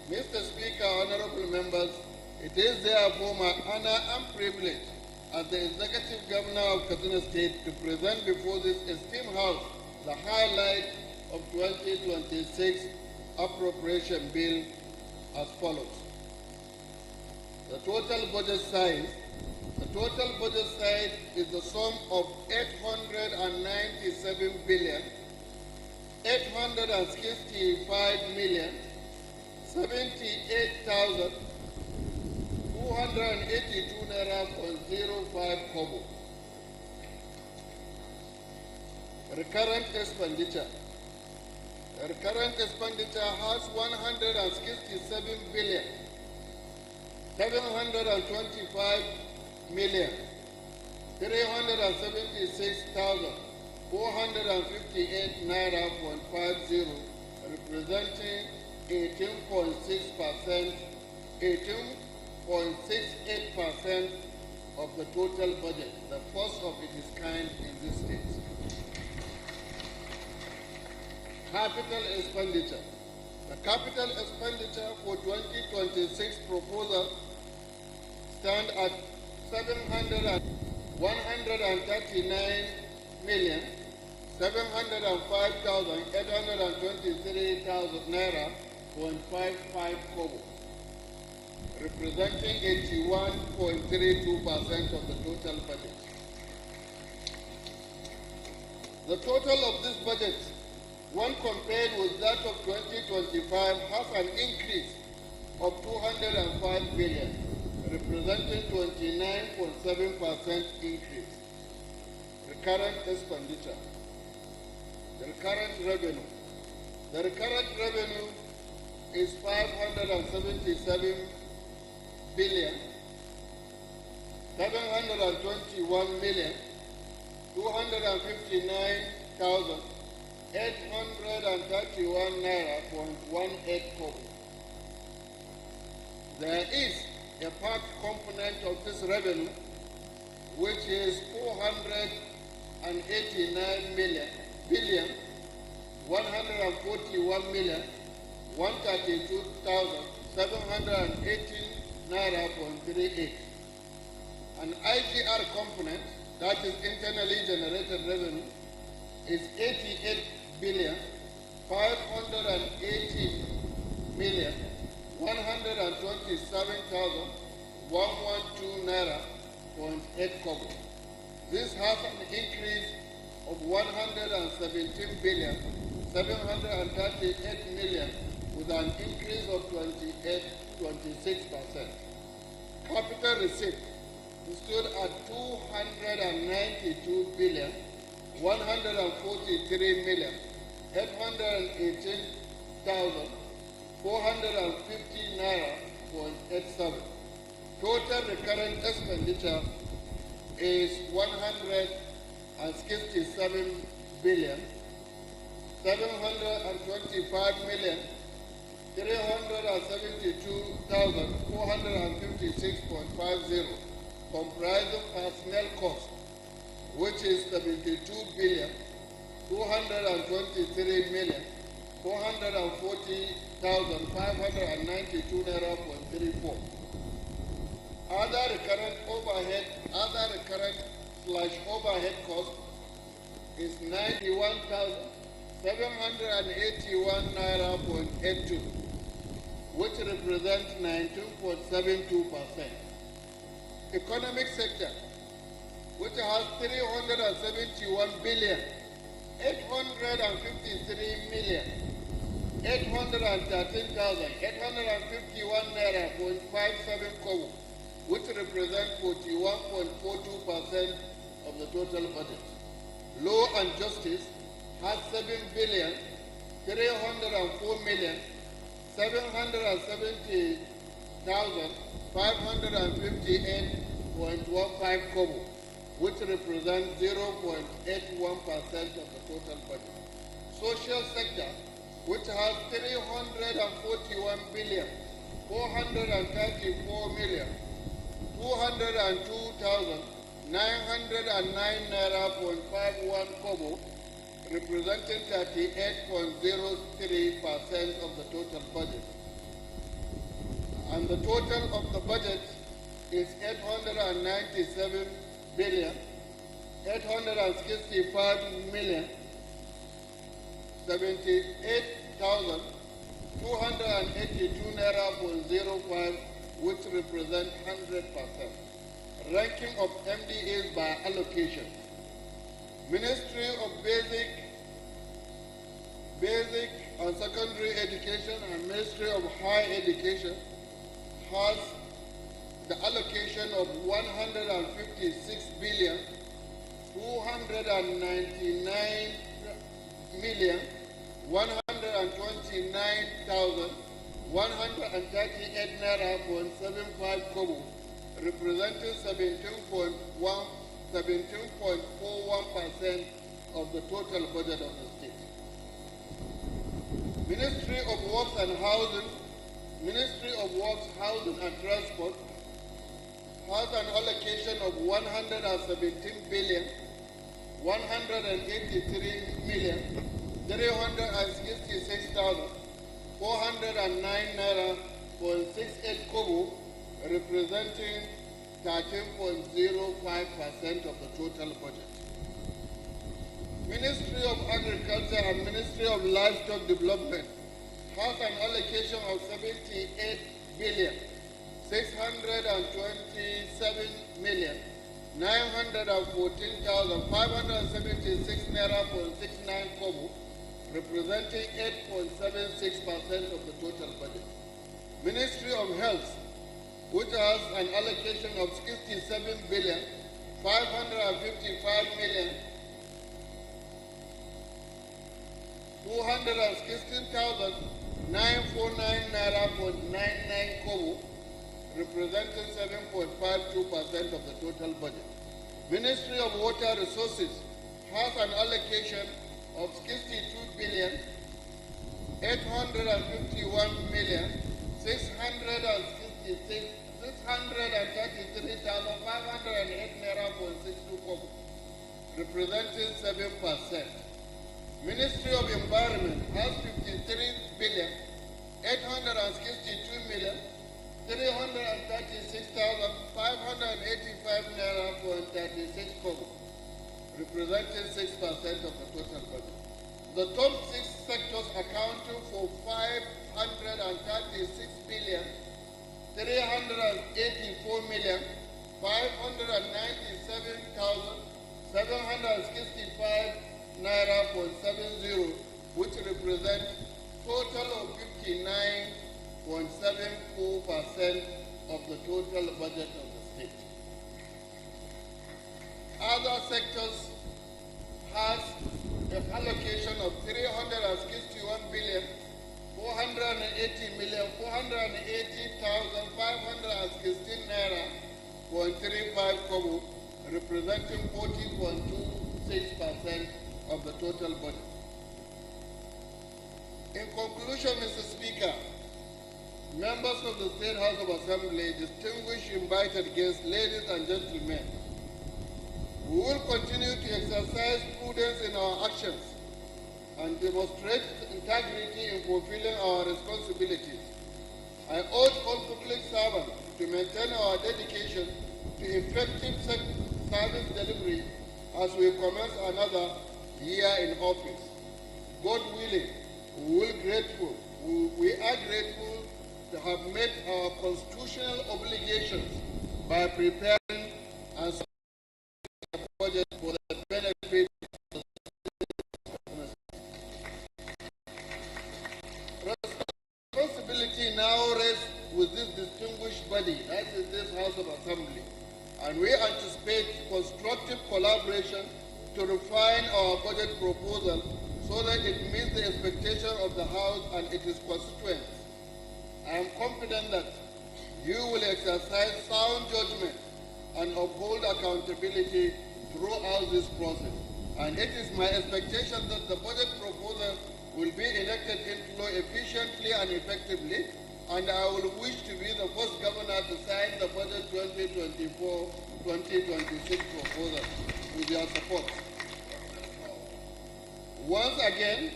Mr. Speaker, honorable members, it is therefore my honor and privilege as the Executive Governor of Katsina State to present before this esteemed House the highlight of 2026 appropriation bill as follows. The total budget size is the sum of 897 billion 865 million 78,282 naira 0.05 kobo. Recurrent expenditure. The recurrent expenditure has 167 billion 725 million 376,458 naira 0.50, representing 18.6%, 18.68% of the total budget, the first of its kind in this state. Capital expenditure. The capital expenditure for 2026 proposal stand at 105,823 naira 0.55 kobo, representing 81.32% of the total budget. The total of this budget, when compared with that of 2025, has an increase of 205 billion, representing 29.7% increase. Recurrent expenditure. The recurrent revenue. The recurrent revenue is 577 billion 721 million 259,831 naira 0.18 kobo. There is a part component of this revenue which is 489 billion 141 million 132,718 naira 0.38. An IGR component, that is internally generated revenue, is 88 billion 580 million 127,112 naira 0.8 kobo. This has an increase of 117 billion 738 million with an increase of 26%. Capital receipt stood at 292 billion 143 million 818,450 naira 0.87. Total recurrent expenditure is 167 billion 725 million 372,456.50, comprising personnel cost, which is 72 billion 223 million 440,592 naira 0.34. Other recurrent overhead cost is 91,781 naira 0.82, which represents 19.72%. Economic sector, which has 371 billion 853 million 813,851 naira 0.57 kobo, which represents 41.42% of the total budget. Law and justice, has 7,304,770,558.15 kobo, which represents 0.81% of the total budget. Social sector, which has 344,434,202,909 naira 0.51 kobo, representing 38.03% of the total budget. And the total of the budget is 897,875,282 naira 0.05, which represents 100%. Ranking of MDAs by allocation. Ministry of Basic and Secondary Education and Ministry of Higher Education has the allocation of 156,299,129,138 naira 0.75 kobo, representing 17.41% of the total budget of the state. Ministry of Works and Housing, Ministry of Works, Housing and Transport has an allocation of 117,183,366,409 naira 0.68 kobo, representing 13.05% of the total budget. Ministry of Agriculture and Ministry of Livestock Development has an allocation of 78,627,914,576 naira 0.69 kobo, representing 8.76% of the total budget. Ministry of Health, which has an allocation of 67,555,216,949 naira 0.99 kobo, representing 7.52% of the total budget. Ministry of Water Resources has an allocation of 62,851,633,508 naira 0.62 kobo, representing 7%. Ministry of Environment has 53,862,336,585 naira 0.36 kobo, representing 6% of the total budget. The top 6 sectors accounting for 536,384,597,765 naira 0.70, which represents total of 59.74% of the total budget of the state. Other sectors has an allocation of 361,480,480,516 naira 0.35 kobo, representing 40.26% of the total budget. In conclusion, Mr. Speaker, members of the State House of Assembly, distinguished invited guests, ladies and gentlemen, we will continue to exercise prudence in our actions and demonstrate integrity in fulfilling our responsibilities. I urge all public servants to maintain our dedication to effective service delivery as we commence another year in office. God willing, we are grateful to have met our constitutional obligations by preparing and supporting the budget for the benefit of the citizens. Responsibility now rests with this distinguished body, that is this House of Assembly, and we anticipate constructive collaboration to refine our budget proposal so that it meets the expectation of the House and its constituents. I am confident that you will exercise sound judgment and uphold accountability throughout this process. And it is my expectation that the budget proposal will be enacted into law efficiently and effectively, and I will wish to be the first governor to sign the budget 2024-2026 proposal with your support. Once again,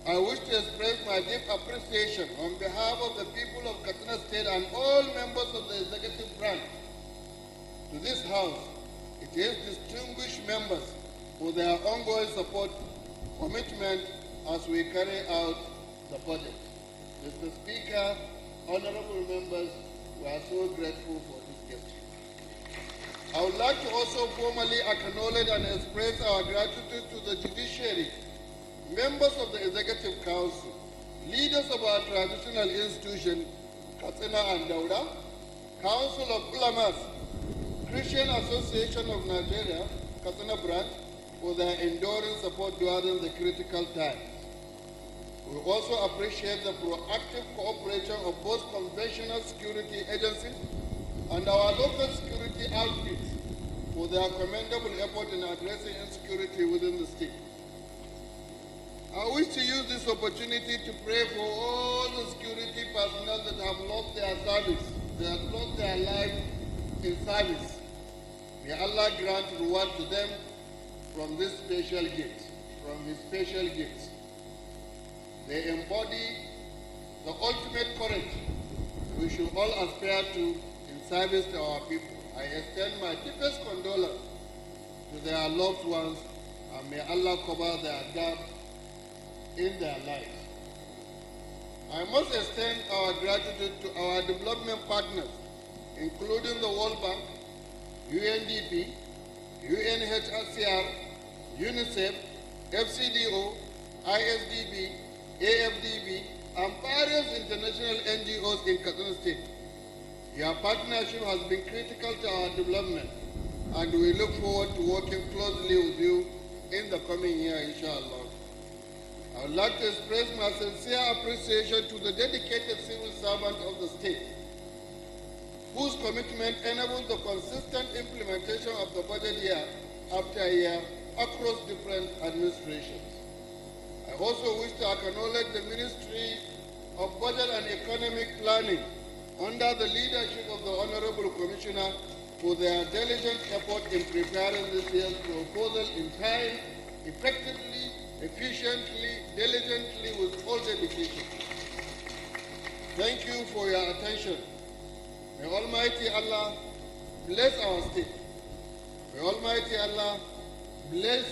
I wish to express my deep appreciation on behalf of the people of Katsina State and all members of the executive branch to this House, its distinguished members, for their ongoing support, commitment as we carry out the budget. Mr. Speaker, honorable members, we are so grateful for this gift. I would like to also formally acknowledge and express our gratitude to the judiciary, members of the Executive Council, leaders of our traditional institution, Katsina and Dauda, Council of Ulamas, Christian Association of Nigeria, Katsina branch, for their enduring support during the critical times. We also appreciate the proactive cooperation of both conventional security agencies and our local security outfits for their commendable effort in addressing insecurity within the state. I wish to use this opportunity to pray for all the security personnel that have lost their service, they have lost their life in service. May Allah grant reward to them from this special gift, from His special gifts. They embody the ultimate courage we should all aspire to in service to our people. I extend my deepest condolence to their loved ones, and may Allah cover their gap in their lives. I must extend our gratitude to our development partners, including the World Bank, UNDP, UNHCR, UNICEF, FCDO, ISDB, AFDB, and various international NGOs in Katsina State. Your partnership has been critical to our development, and we look forward to working closely with you in the coming year, inshallah. I would like to express my sincere appreciation to the dedicated civil servants of the state, whose commitment enables the consistent implementation of the budget year after year across different administrations. I also wish to acknowledge the Ministry of Budget and Economic Planning under the leadership of the Honorable Commissioner for their diligent effort in preparing this year's proposal in time, effectively, efficiently, diligently, with all dedication. Thank you for your attention. May Almighty Allah bless our state. May Almighty Allah bless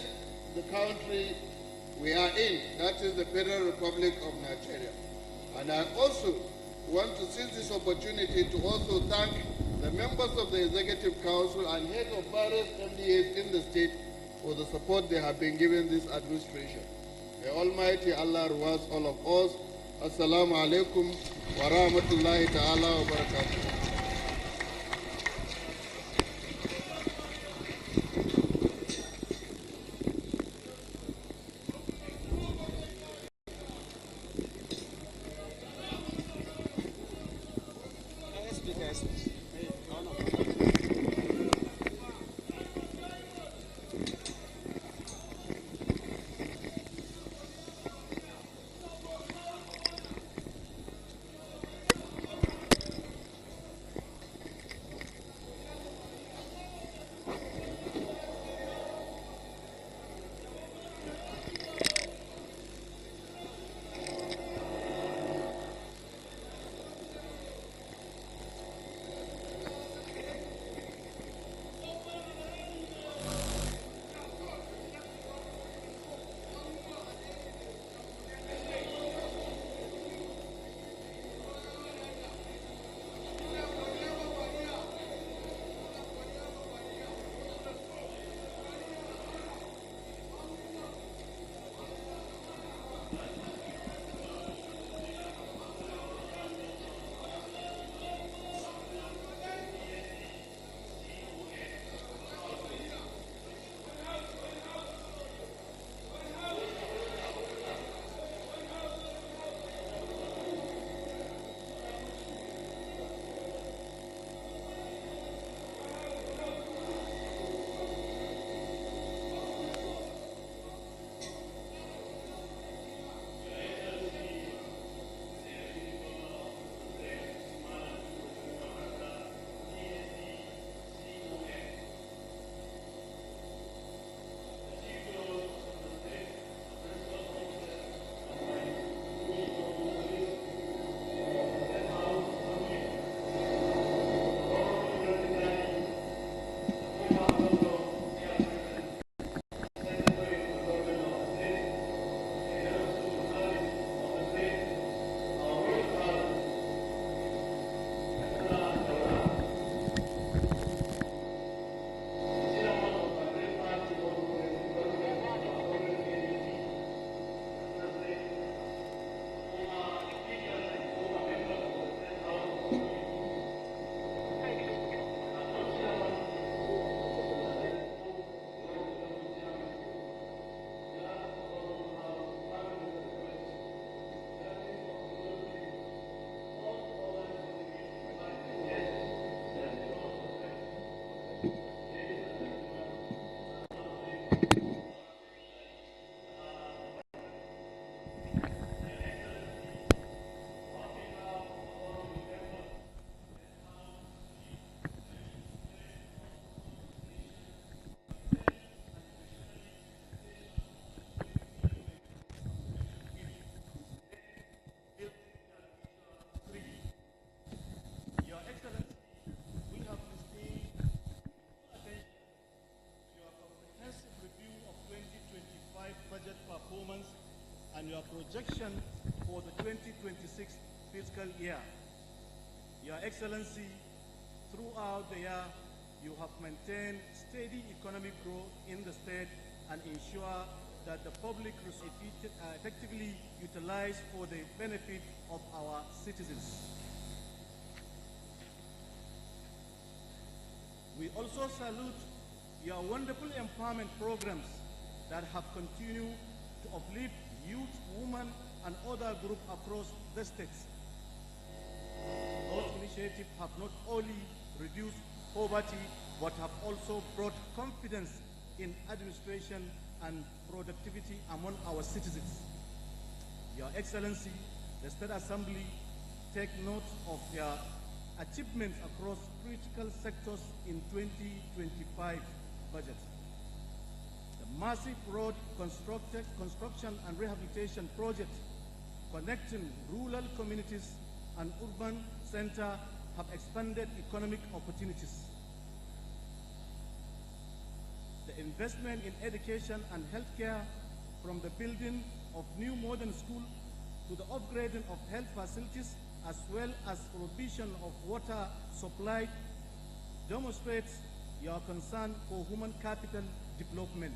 the country we are in, that is the Federal Republic of Nigeria. And I also want to seize this opportunity to also thank the members of the Executive Council and heads of various MDAs in the state for the support they have been giving this administration. May Almighty Allah reward all of us. Assalamu alaikum wa rahmatullahi ta'ala wa barakatuh. and your projection for the 2026 fiscal year. Your Excellency, throughout the year, you have maintained steady economic growth in the state and ensure that the public resources are effectively utilized for the benefit of our citizens. We also salute your wonderful empowerment programs that have continued to uplift youth, women, and other groups across the states. Those initiatives have not only reduced poverty, but have also brought confidence in administration and productivity among our citizens. Your Excellency, the State Assembly take note of your achievements across critical sectors in 2025 budget. The massive road construction and rehabilitation project connecting rural communities and urban centers have expanded economic opportunities. The investment in education and healthcare, from the building of new modern schools to the upgrading of health facilities, as well as provision of water supply, demonstrates your concern for human capital development.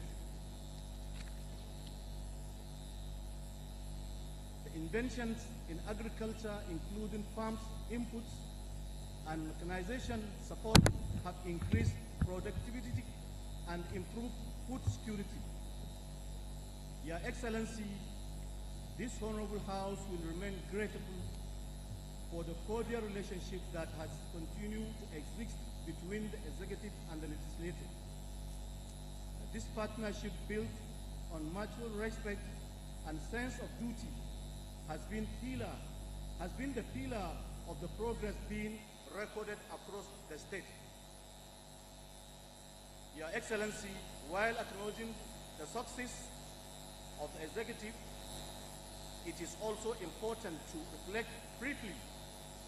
The inventions in agriculture, including farms, inputs, and mechanization support, have increased productivity and improved food security. Your Excellency, this Honorable House will remain grateful for the cordial relationship that has continued to exist between the executive and the legislative. This partnership, built on mutual respect and sense of duty, has been the pillar of the progress being recorded across the state. Your Excellency, while acknowledging the success of the executive, it is also important to reflect briefly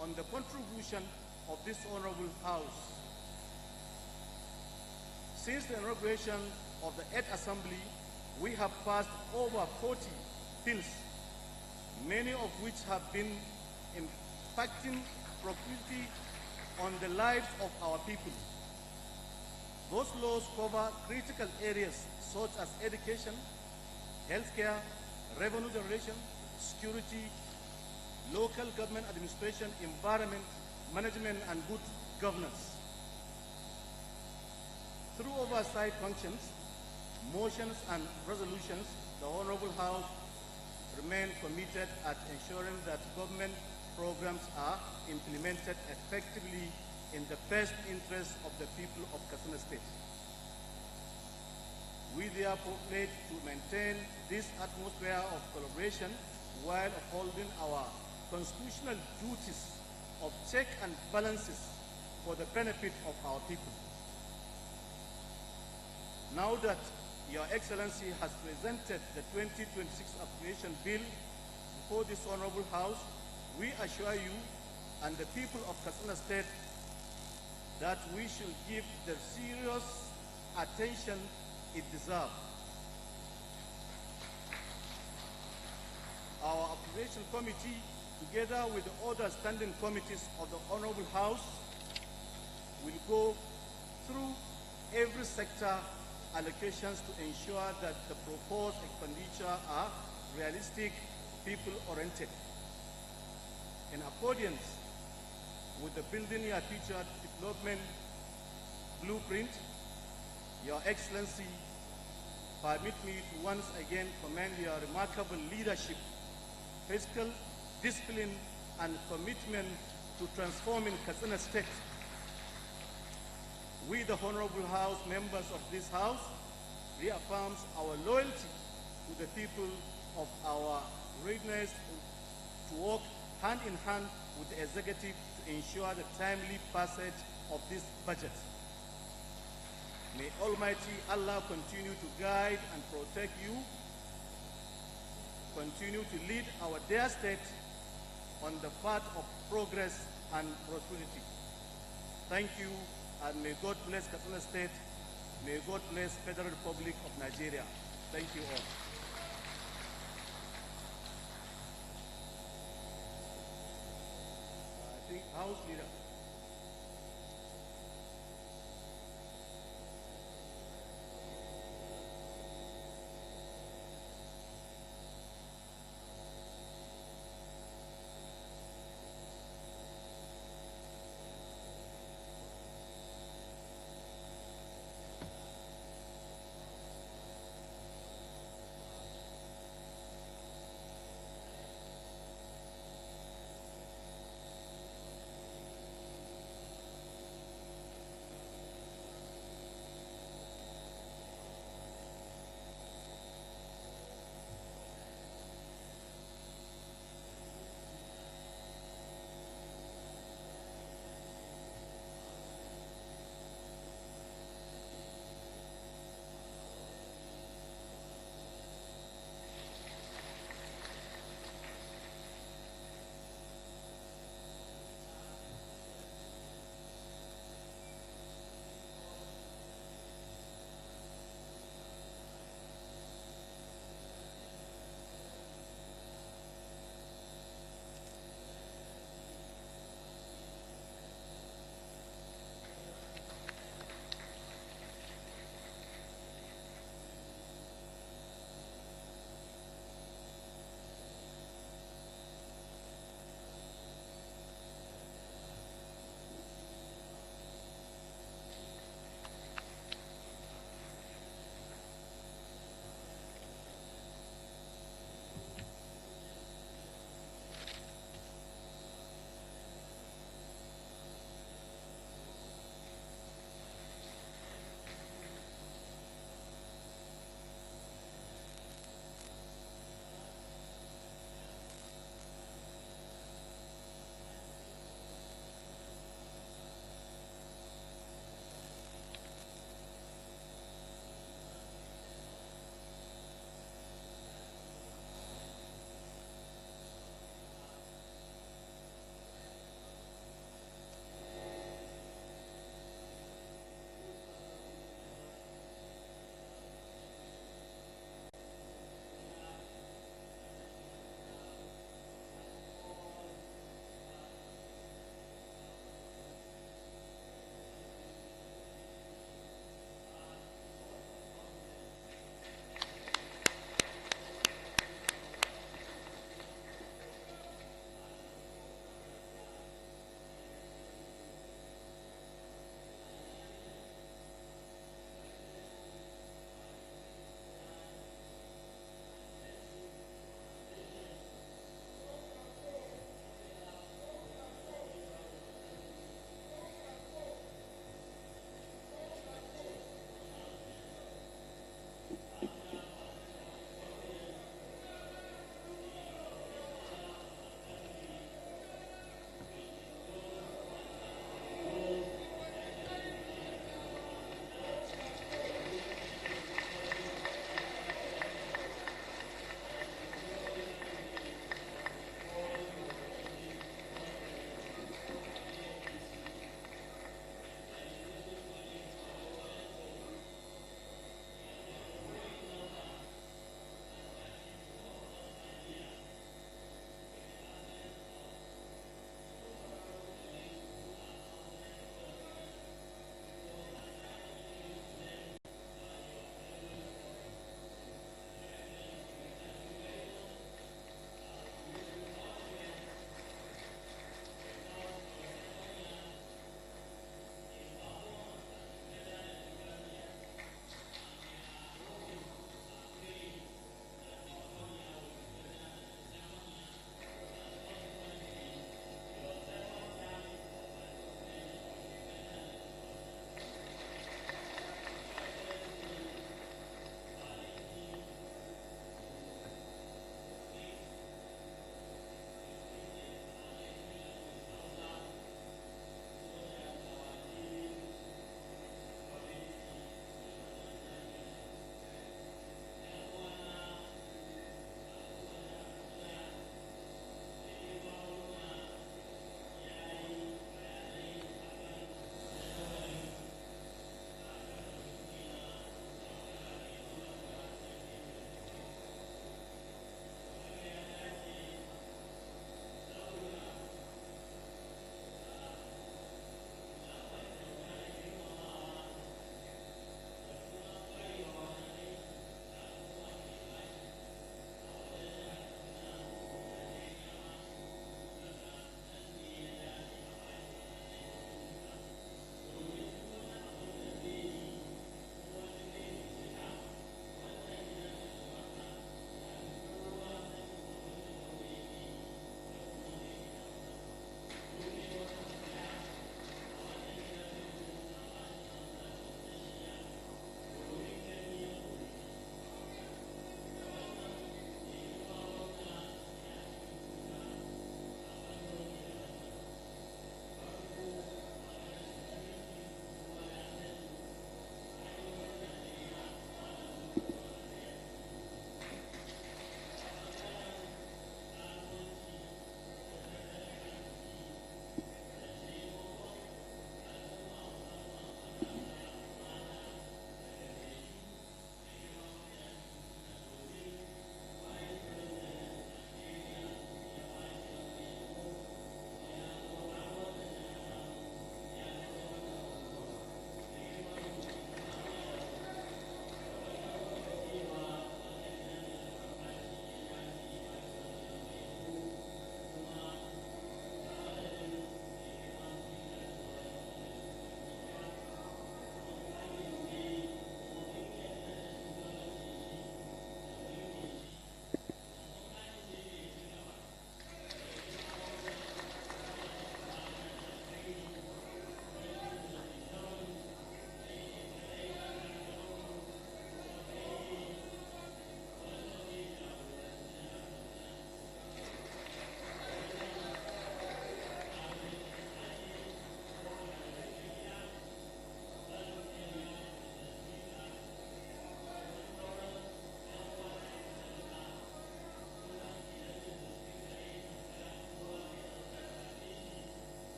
on the contribution of this Honorable House. Since the inauguration of the 8th Assembly, we have passed over 40 bills, many of which have been impacting profoundly on the lives of our people. Those laws cover critical areas such as education, healthcare, revenue generation, security, local government administration, environment, management, and good governance. Through oversight functions, motions, and resolutions, the Honorable House remain committed at ensuring that government programs are implemented effectively in the best interest of the people of Katsina State. We therefore pledge to maintain this atmosphere of collaboration while upholding our constitutional duties of check and balances for the benefit of our people. Now that Your Excellency has presented the 2026 appropriation bill before this Honorable House, we assure you and the people of Katsina State that we shall give the serious attention it deserves. Our appropriation committee, together with the other standing committees of the Honorable House, will go through every sector allocations to ensure that the proposed expenditure are realistic, people-oriented. In accordance with the Building Your Future Development Blueprint, Your Excellency, permit me to once again commend your remarkable leadership, fiscal discipline, and commitment to transforming Katsina State. We, the Honorable House, members of this House, reaffirms our loyalty to the people of our readiness to work hand in hand with the executive to ensure the timely passage of this budget. May Almighty Allah continue to guide and protect you, continue to lead our dear state on the path of progress and prosperity. Thank you, and may God bless Katsina State. May God bless Federal Republic of Nigeria. Thank you all. House Leader.